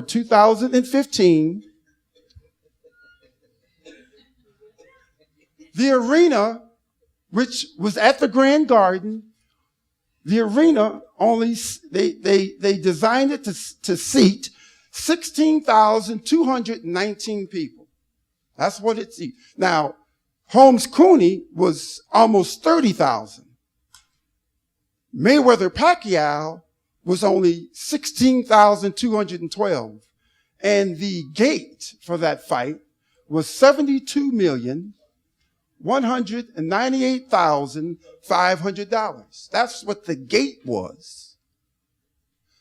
S8: 2015. The arena, which was at the Grand Garden, the arena only, they designed it to seat 16,219 people. That's what it seats. Now, Holmes Cooney was almost 30,000. Mayweather Pacquiao was only 16,212. And the gate for that fight was $72,198,500. That's what the gate was.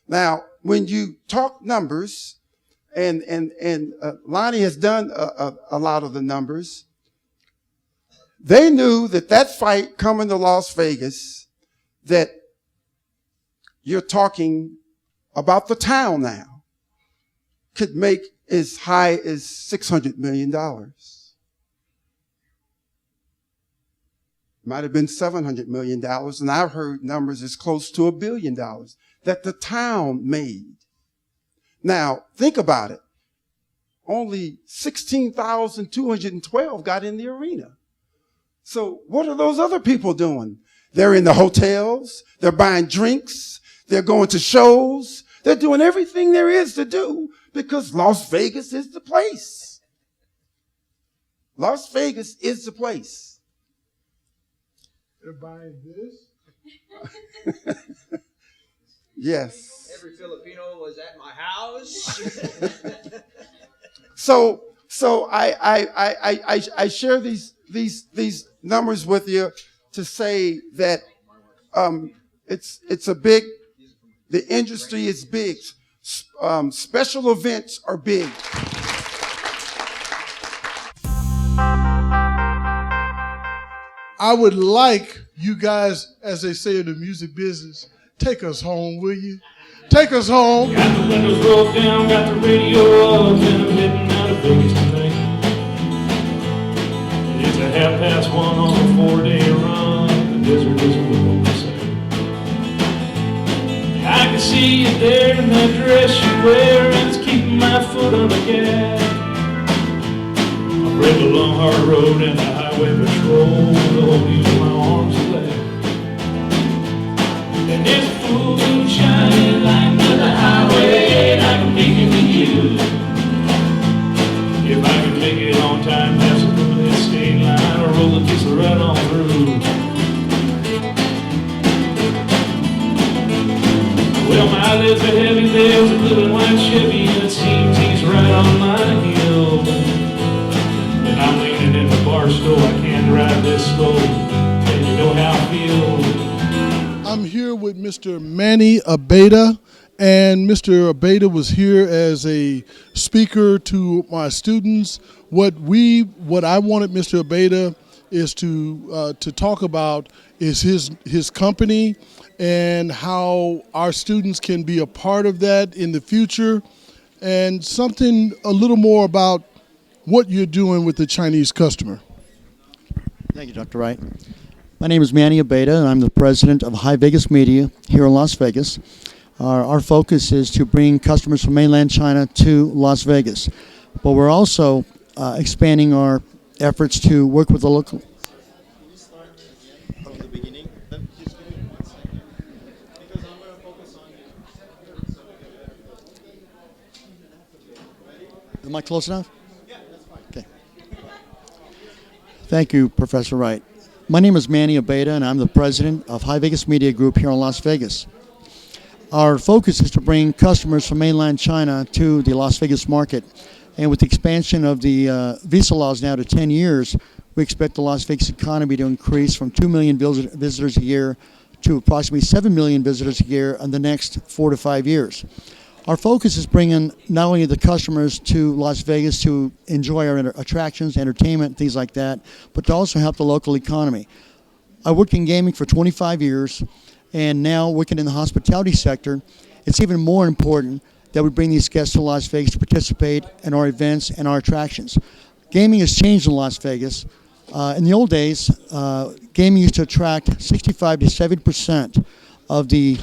S8: Now, when you talk numbers, and Lonnie has done a lot of the numbers, they knew that fight coming to Las Vegas, that you're talking about the town now, could make as high as $600 million. Might have been $700 million, and I've heard numbers as close to $1 billion that the town made. Now, think about it. Only 16,212 got in the arena. So what are those other people doing? They're in the hotels, they're buying drinks, they're going to shows, they're doing everything there is to do because Las Vegas is the place. Las Vegas is the place.
S1: They're buying this?
S8: Yes.
S4: Every Filipino was at my house.
S8: So I share these numbers with you to say that it's a big, the industry is big. Special events are big.
S1: I would like you guys, as they say in the music business, take us home, will you? Take us home.
S7: Got the windows rolled down, got the radio up, and I'm heading out of Vegas tonight. It's a 1:30 on a 4-day run. The desert is a little sight. I can see you there in that dress you wear, and it's keeping my foot on the gas. I've read the long hard road and the highway patrol to hold you in my arms at last. And there's a food shining like the highway, and I can make it with you. If I can make it on time, pass it through that state line, or roll the diesel right on through. Well, my lips are heavy, there's a blue and white Chevy, and it seems he's right on my heel. And I'm leaning in the bar stool, I can't drive this slow, and you know how I feel.
S1: I'm here with Mr. Manny Abeda, and Mr. Abeda was here as a speaker to my students. What I wanted Mr. Abeda is to talk about is his company and how our students can be a part of that in the future, and something a little more about what you're doing with the Chinese customer.
S9: Thank you, Dr. Wright. My name is Manny Abeda, and I'm the president of High Vegas Media here in Las Vegas. Our focus is to bring customers from mainland China to Las Vegas, but we're also expanding our efforts to work with the local. Can you start from the beginning? Just give me 1 second, because I'm going to focus on you. Am I close enough? Yeah, that's fine. Okay. Thank you, Professor Wright. My name is Manny Abeda, and I'm the president of High Vegas Media Group here in Las Vegas. Our focus is to bring customers from mainland China to the Las Vegas market. And with the expansion of the visa laws now to 10 years, we expect the Las Vegas economy to increase from 2 million visitors a year to approximately 7 million visitors a year in the next 4 to 5 years. Our focus is bringing not only the customers to Las Vegas to enjoy our attractions, entertainment, things like that, but to also help the local economy. I worked in gaming for 25 years, and now working in the hospitality sector, it's even more important that we bring these guests to Las Vegas to participate in our events and our attractions. Gaming has changed in Las Vegas. In the old days, gaming used to attract 65 to 70% of the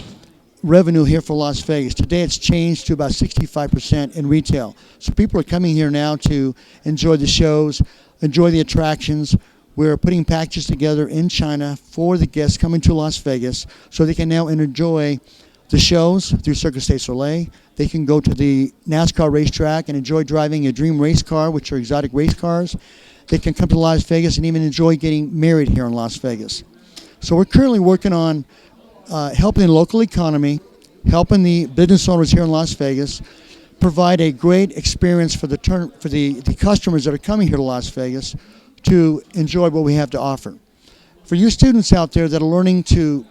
S9: revenue here for Las Vegas. Today it's changed to about 65% in retail. So people are coming here now to enjoy the shows, enjoy the attractions. We're putting packages together in China for the guests coming to Las Vegas so they can now enjoy the shows through Cirque du Soleil. They can go to the NASCAR racetrack and enjoy driving a dream race car, which are exotic race cars. They can come to Las Vegas and even enjoy getting married here in Las Vegas. So we're currently working on helping the local economy, helping the business owners here in Las Vegas, provide a great experience for the customers that are coming here to Las Vegas to enjoy what we have to offer. For you students out there that are learning to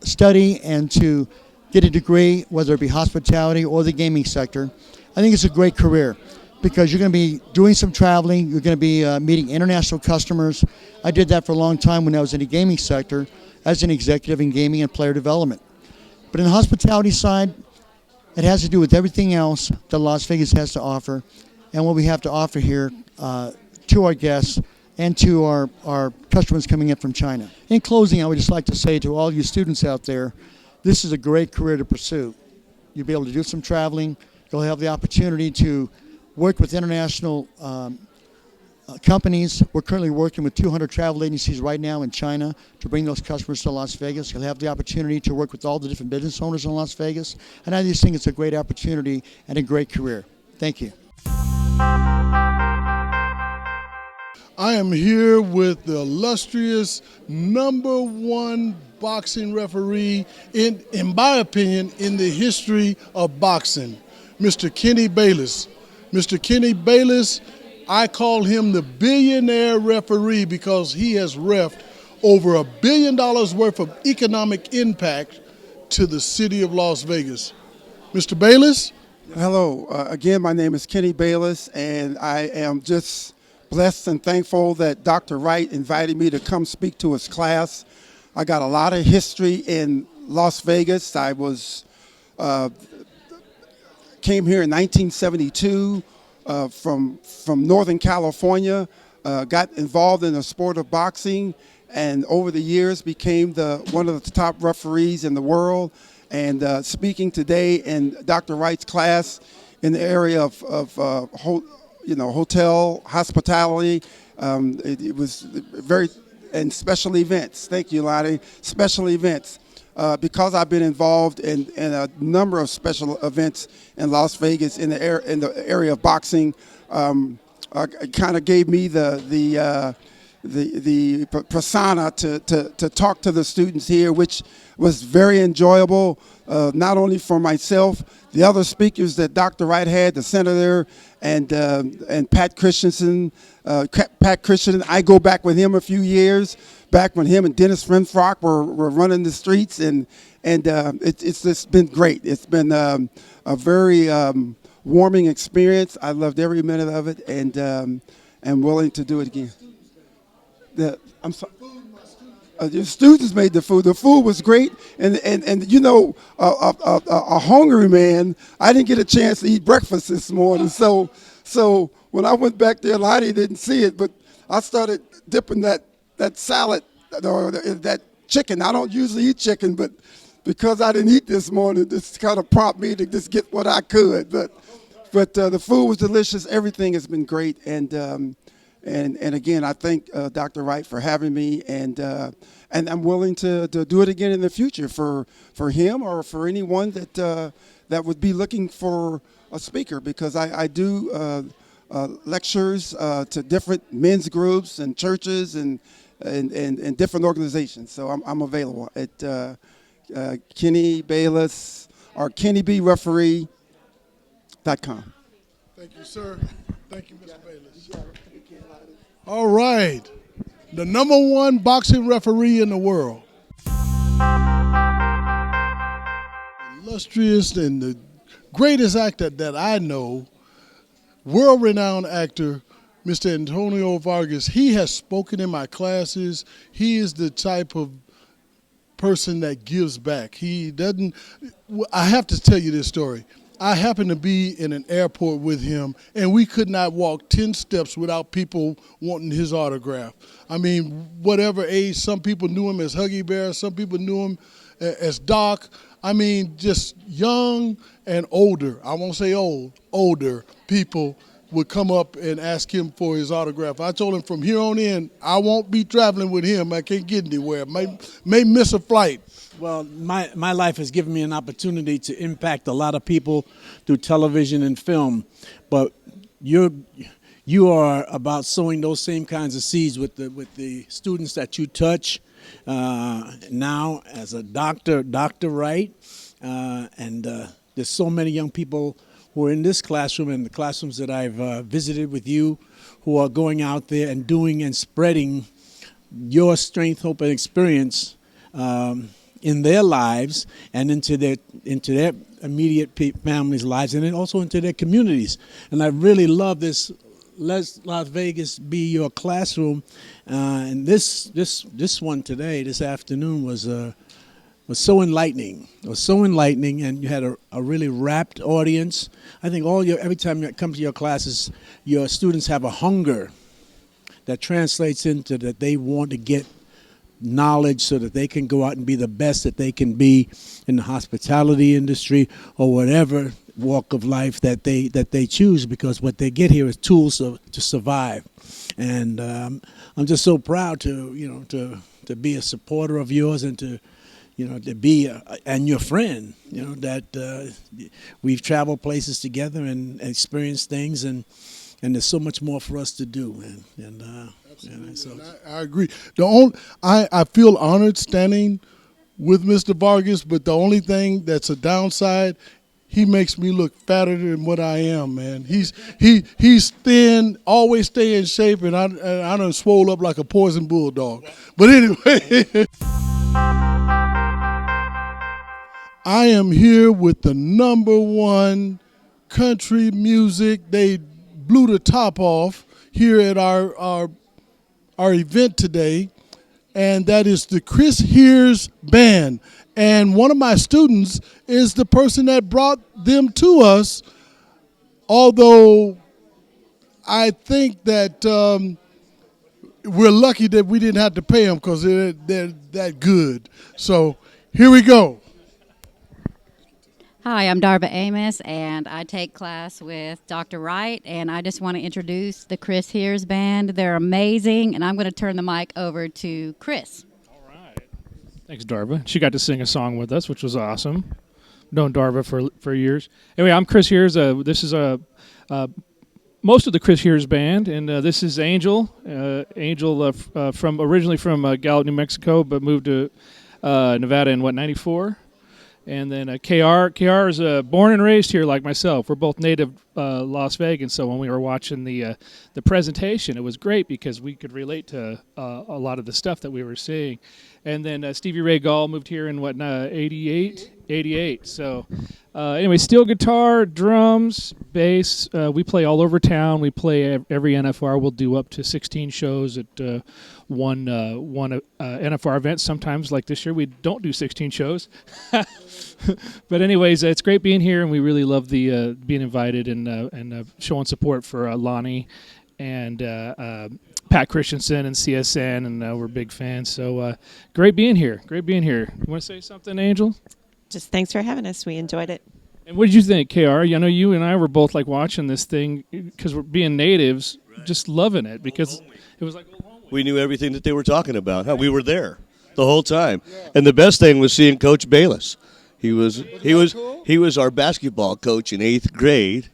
S9: study and to get a degree, whether it be hospitality or the gaming sector, I think it's a great career because you're going to be doing some traveling, you're going to be meeting international customers. I did that for a long time when I was in the gaming sector as an executive in gaming and player development. But in the hospitality side, it has to do with everything else that Las Vegas has to offer and what we have to offer here to our guests and to our customers coming in from China. In closing, I would just like to say to all you students out there, this is a great career to pursue. You'll be able to do some traveling. You'll have the opportunity to work with international companies. We're currently working with 200 travel agencies right now in China to bring those customers to Las Vegas. You'll have the opportunity to work with all the different business owners in Las Vegas. And I just think it's a great opportunity and a great career. Thank you.
S1: I am here with the illustrious #1 boxing referee, in my opinion, in the history of boxing, Mr. Kenny Bayless. Mr. Kenny Bayless, I call him the billionaire referee because he has refed over $1 billion worth of economic impact to the city of Las Vegas. Mr. Bayless?
S8: Hello. Again, my name is Kenny Bayless, and I am just blessed and thankful that Dr. Wright invited me to come speak to his class. I got a lot of history in Las Vegas. I came here in 1972 from Northern California, got involved in the sport of boxing, and over the years became one of the top referees in the world. And speaking today in Dr. Wright's class in the area of hotel hospitality, it was very, and special events. Thank you, Lonnie. Special events. Because I've been involved in a number of special events in Las Vegas in the area of boxing, it kind of gave me the persona to talk to the students here, which was very enjoyable, not only for myself, the other speakers that Dr. Wright had, the senator, and Pat Christenson. Pat Christensen, I go back with him a few years, back when him and Dennis Renfrock were running the streets, and it's just been great. It's been a very warming experience. I loved every minute of it, and I'm willing to do it again. I'm sorry. The students made the food. The food was great, and a hungry man. I didn't get a chance to eat breakfast this morning, so when I went back there, Lonnie didn't see it, but I started dipping that salad or that chicken. I don't usually eat chicken, but because I didn't eat this morning, this kind of prompted me to just get what I could. But the food was delicious. Everything has been great, and again, I thank Dr. Wright for having me, and I'm willing to do it again in the future for him or for anyone that would be looking for a speaker, because I do lectures to different men's groups and churches and different organizations. So I'm available at Kenny Bayless or KennyBReferee.com.
S1: Thank you, sir. Thank you, Mr. Bayless. All right. The #1 boxing referee in the world. Illustrious and the greatest actor that I know, world-renowned actor, Mr. Antonio Vargas. He has spoken in my classes. He is the type of person that gives back. He doesn't, I have to tell you this story. I happened to be in an airport with him, and we could not walk 10 steps without people wanting his autograph. I mean, whatever age, some people knew him as Huggy Bear, some people knew him as Doc. I mean, just young and older, I won't say old, older people would come up and ask him for his autograph. I told him from here on in, I won't be traveling with him. I can't get anywhere. May miss a flight.
S10: Well, my life has given me an opportunity to impact a lot of people through television and film, but you are about sowing those same kinds of seeds with the students that you touch now as a Dr. Wright, and there's so many young people who are in this classroom and the classrooms that I've visited with you, who are going out there and doing and spreading your strength, hope, and experience in their lives and into their immediate families' lives, and then also into their communities. And I really love this. Let Las Vegas be your classroom. And this one today, this afternoon, was was so enlightening. It was so enlightening, and you had a really rapt audience. I think every time you come to your classes, your students have a hunger that translates into that they want to get knowledge so that they can go out and be the best that they can be in the hospitality industry or whatever walk of life that they choose, because what they get here is tools to survive. And I'm just so proud to be a supporter of yours and to be and your friend, that we've traveled places together and experienced things, and there's so much more for us to do. So
S1: I agree. I feel honored standing with Mr. Vargas, but the only thing that's a downside, he makes me look fatter than what I am, man. He's thin, always stay in shape, and I done swole up like a poison bulldog. But anyway, I am here with the #1 country music. They blew the top off here at our event today, and that is the Chris Hears Band. And one of my students is the person that brought them to us, although I think that we're lucky that we didn't have to pay them because they're that good. So here we go.
S11: Hi, I'm Darva Amos, and I take class with Dr. Wright, and I just want to introduce the Chris Hears Band. They're amazing, and I'm going to turn the mic over to Chris.
S12: All right. Thanks, Darva. She got to sing a song with us, which was awesome. Known Darva for years. Anyway, I'm Chris Hears. This is most of the Chris Hears Band, and this is Angel. Angel originally from Gallup, New Mexico, but moved to Nevada in, 94? And then KR is born and raised here like myself. We're both native Las Vegas, so when we were watching the presentation, it was great because we could relate to a lot of the stuff that we were seeing. And then Stevie Ray Gall moved here in 88. So anyway, steel guitar, drums, bass. We play all over town. We play every NFR. We'll do up to 16 shows at one NFR event. Sometimes, like this year, we don't do 16 shows. But anyways, it's great being here, and we really love the being invited and showing support for Lonnie and Pat Christenson and CSN, and we're big fans. So great being here. Great being here. You want to say something, Angel?
S13: Just thanks for having us. We enjoyed it.
S12: And what did you think, KR? I know you and I were both like watching this thing because we're being natives, just loving it because it was like.
S14: We knew everything that they were talking about. We were there the whole time, and the best thing was seeing Coach Bayless. He was our basketball coach in 8th grade,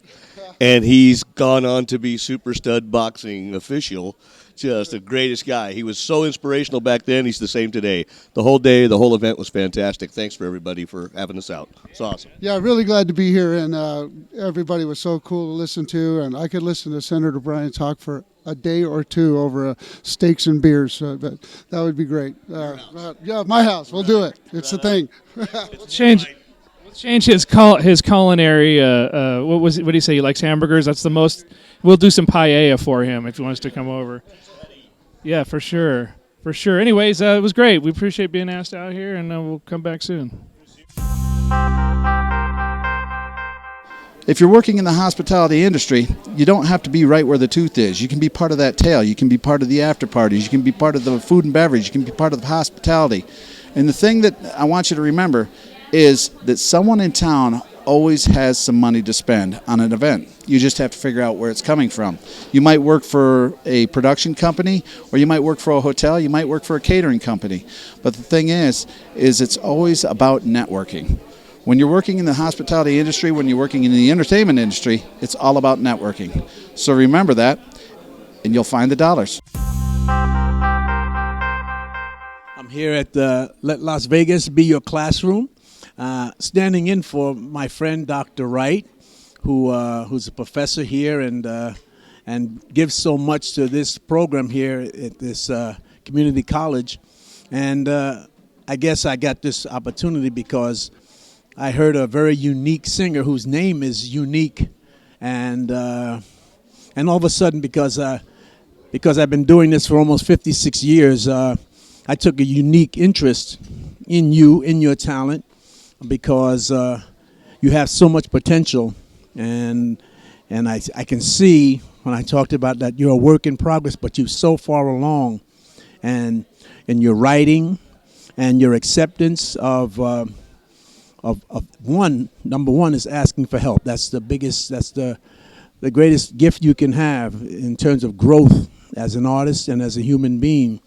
S14: and he's gone on to be super stud boxing official. Just the greatest guy. He was so inspirational back then. He's the same today. The whole day, the whole event was fantastic. Thanks for everybody for having us out. It's awesome.
S15: Yeah, really glad to be here, and everybody was so cool to listen to, and I could listen to Senator Bryan talk for a day or two over steaks and beers, but that would be great. Yeah, my house. We'll do it. It's the thing.
S12: Change his culinary. What did he say? He likes hamburgers. That's the most. We'll do some paella for him if he wants to come over. Yeah, for sure. Anyways, it was great. We appreciate being asked out here, and we'll come back soon.
S9: If you're working in the hospitality industry, you don't have to be right where the tooth is. You can be part of that tail. You can be part of the after parties. You can be part of the food and beverage. You can be part of the hospitality. And the thing that I want you to remember is that someone in town always has some money to spend on an event. You just have to figure out where it's coming from. You might work for a production company, or you might work for a hotel, you might work for a catering company. But the thing is it's always about networking. When you're working in the hospitality industry, when you're working in the entertainment industry, it's all about networking. So remember that, and you'll find the dollars.
S10: I'm here at Let Las Vegas Be Your Classroom, standing in for my friend Dr. Wright, who's a professor here and gives so much to this program here at this community college. And I guess I got this opportunity because I heard a very unique singer whose name is unique, and all of a sudden, because I've been doing this for almost 56 years, I took a unique interest in you, in your talent, because you have so much potential, and I can see when I talked about that you're a work in progress, but you're so far along, and in your writing and your acceptance of number one is asking for help. That's the biggest, that's the greatest gift you can have in terms of growth as an artist and as a human being.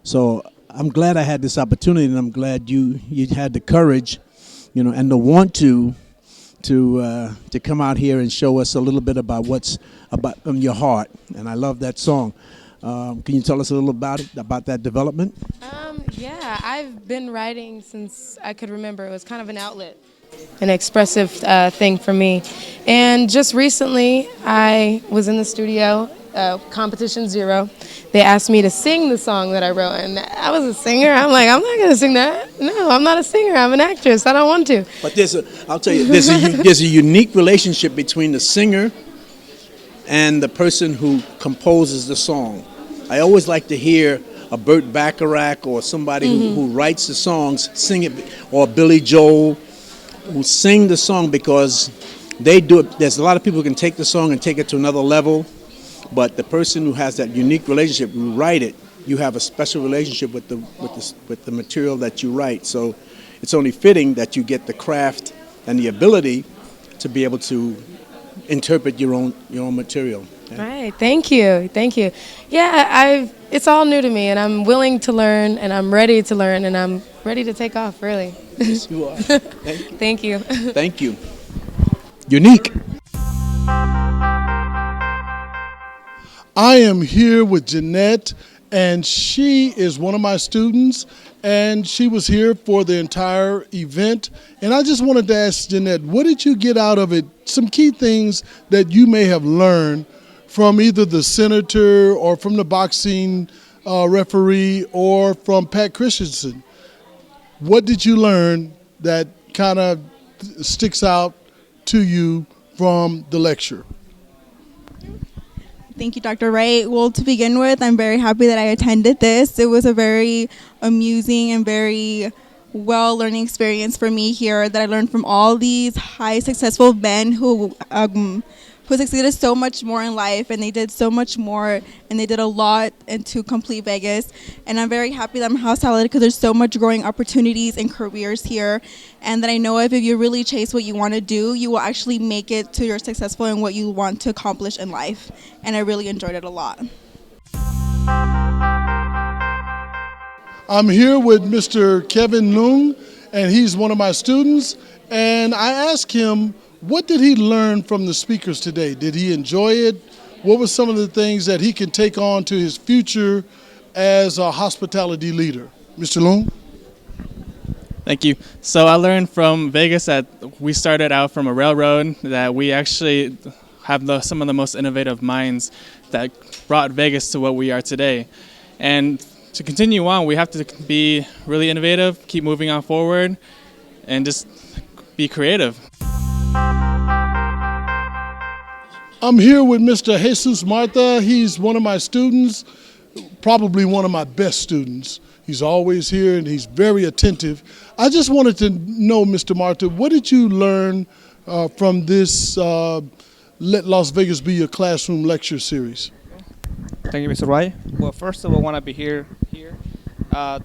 S10: So I'm glad I had this opportunity, and I'm glad you had the courage, and the want to come out here and show us a little bit about what's about from your heart. And I love that song. Can you tell us a little about that development?
S3: Yeah, I've been writing since I could remember. It was kind of an outlet, an expressive thing for me. And just recently, I was in the studio, Competition Zero. They asked me to sing the song that I wrote, and I was a singer. I'm like, I'm not going to sing that. No, I'm not a singer. I'm an actress. I don't want to.
S10: But I'll tell you, there's a unique relationship between the singer and the person who composes the song. I always like to hear a Burt Bacharach or somebody who writes the songs sing it, or Billy Joel who sing the song, because they do it. There's a lot of people who can take the song and take it to another level, but the person who has that unique relationship, who write it, you have a special relationship with the material that you write. So it's only fitting that you get the craft and the ability to be able to interpret your own material.
S3: Yeah. Right. Thank you. Yeah, it's all new to me, and I'm willing to learn, and I'm ready to learn, and I'm ready to take off, really.
S10: Yes, you are.
S3: Thank you.
S10: Thank you. Unique.
S1: I am here with Jeanette, and she is one of my students, and she was here for the entire event. And I just wanted to ask Jeanette, what did you get out of it? Some key things that you may have learned from either the senator or from the boxing referee or from Pat Christenson. What did you learn that kind of sticks out to you from the lecture?
S16: Thank you, Dr. Wright. Well, to begin with, I'm very happy that I attended this. It was a very amusing and very well learning experience for me here, that I learned from all these high successful men who succeeded so much more in life, and they did so much more, and they did a lot to complete Vegas. And I'm very happy that I'm house talented, because there's so much growing opportunities and careers here, and that I know if you really chase what you want to do, you will actually make it to your successful in what you want to accomplish in life. And I really enjoyed it a lot.
S1: I'm here with Mr. Kevin Leung, and he's one of my students, and I asked him, what did he learn from the speakers today? Did he enjoy it? What were some of the things that he can take on to his future as a hospitality leader? Mr. Leung?
S17: Thank you. So I learned from Vegas that we started out from a railroad, that we actually have some of the most innovative minds that brought Vegas to what we are today. And to continue on, we have to be really innovative, keep moving on forward, and just be creative.
S1: I'm here with Mr. Jesus Martha. He's one of my students, probably one of my best students. He's always here and he's very attentive. I just wanted to know, Mr. Martha, what did you learn from this Let Las Vegas Be Your Classroom lecture series?
S18: Thank you, Mr. Wright. Well, first of all, I want to be here. I've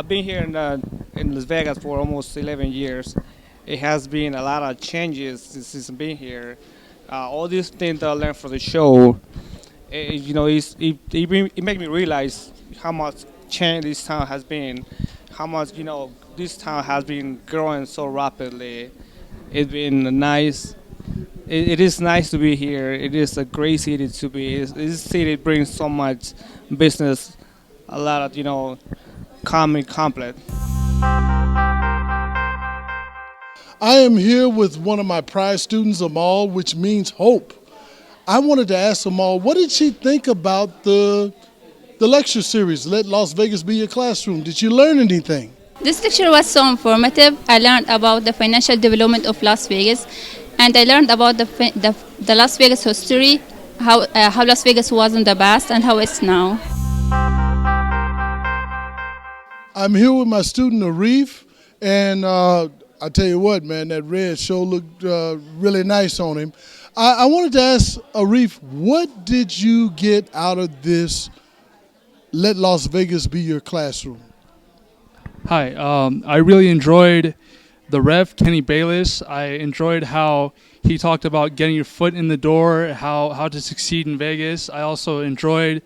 S18: been here in Las Vegas for almost 11 years. It has been a lot of changes since I've been here. All these things that I learned from the show, it made me realize how much change this town has been, how much, this town has been growing so rapidly. It's been nice. It is nice to be here. It is a great city to be. This city brings so much business, a lot of, common complex.
S1: I am here with one of my prize students, Amal, which means hope. I wanted to ask Amal, what did she think about the lecture series, Let Las Vegas Be Your Classroom? Did you learn anything?
S19: This lecture was so informative. I learned about the financial development of Las Vegas, and I learned about the Las Vegas history, how Las Vegas was in the past and how it's now.
S1: I'm here with my student Arif, and I tell you what, man, that red show looked really nice on him. I wanted to ask Arif, what did you get out of this Let Las Vegas Be Your Classroom?
S20: Hi, I really enjoyed the ref, Kenny Bayless. I enjoyed how he talked about getting your foot in the door, how to succeed in Vegas. I also enjoyed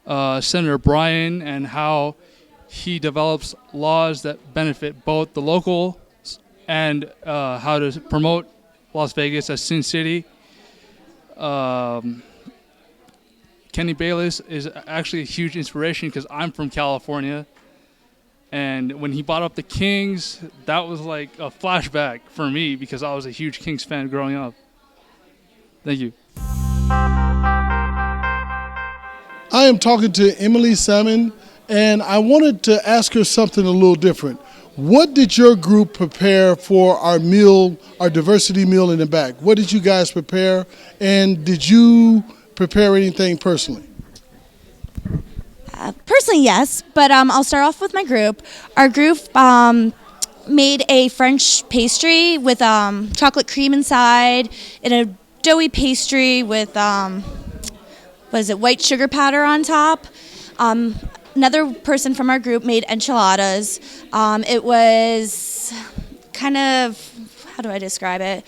S20: Senator Bryan and how he develops laws that benefit both the locals and how to promote Las Vegas as Sin City. Kenny Bayless is actually a huge inspiration because I'm from California. And when he brought up the Kings, that was like a flashback for me because I was a huge Kings fan growing up. Thank you.
S1: I am talking to Emily Salmon, and I wanted to ask her something a little different. What did your group prepare for our meal, our diversity meal in the back? What did you guys prepare, and did you prepare anything personally?
S21: Personally, yes, but I'll start off with my group. Our group made a French pastry with chocolate cream inside, and a doughy pastry with white sugar powder on top. Another person from our group made enchiladas. It was kind of, how do I describe it?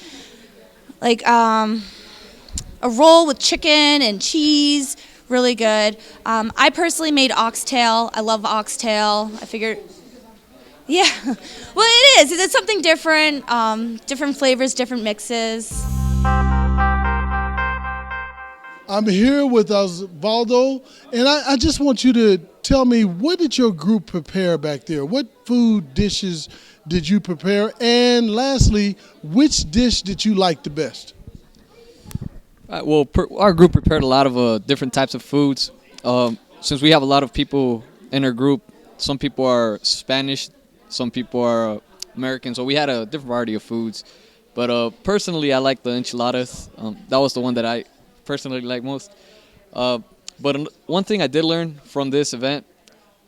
S21: Like a roll with chicken and cheese. Really good. I personally made oxtail. I love oxtail. I figured, yeah. Well, it is. It's something different. Different flavors, different mixes.
S1: I'm here with Osvaldo, and I just want you to tell me, what did your group prepare back there? What food dishes did you prepare? And lastly, which dish did you like the best?
S22: Our group prepared a lot of different types of foods. Since we have a lot of people in our group, some people are Spanish, some people are American, so we had a different variety of foods. But personally, I like the enchiladas. That was the one that I personally like most. But one thing I did learn from this event,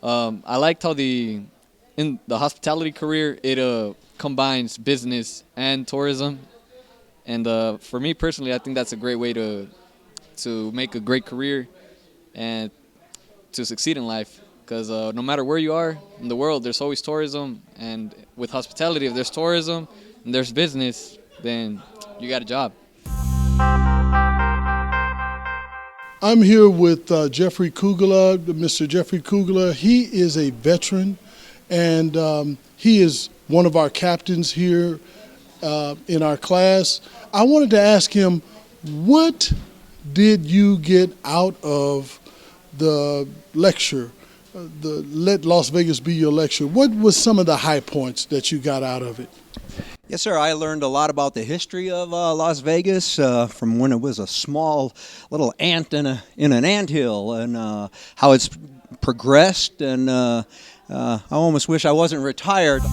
S22: I liked how in the hospitality career, it combines business and tourism. And for me personally, I think that's a great way to make a great career and to succeed in life. Because no matter where you are in the world, there's always tourism. And with hospitality, if there's tourism and there's business, then you got a job.
S1: I'm here with Jeffrey Kugler, Mr. Jeffrey Kugler. He is a veteran, and he is one of our captains here in our class. I wanted to ask him, what did you get out of the lecture, the Let Las Vegas Be Your lecture? What was some of the high points that you got out of it?
S23: Yes, sir. I learned a lot about the history of Las Vegas from when it was a small little ant in an anthill, and how it's progressed. And I almost wish I wasn't retired.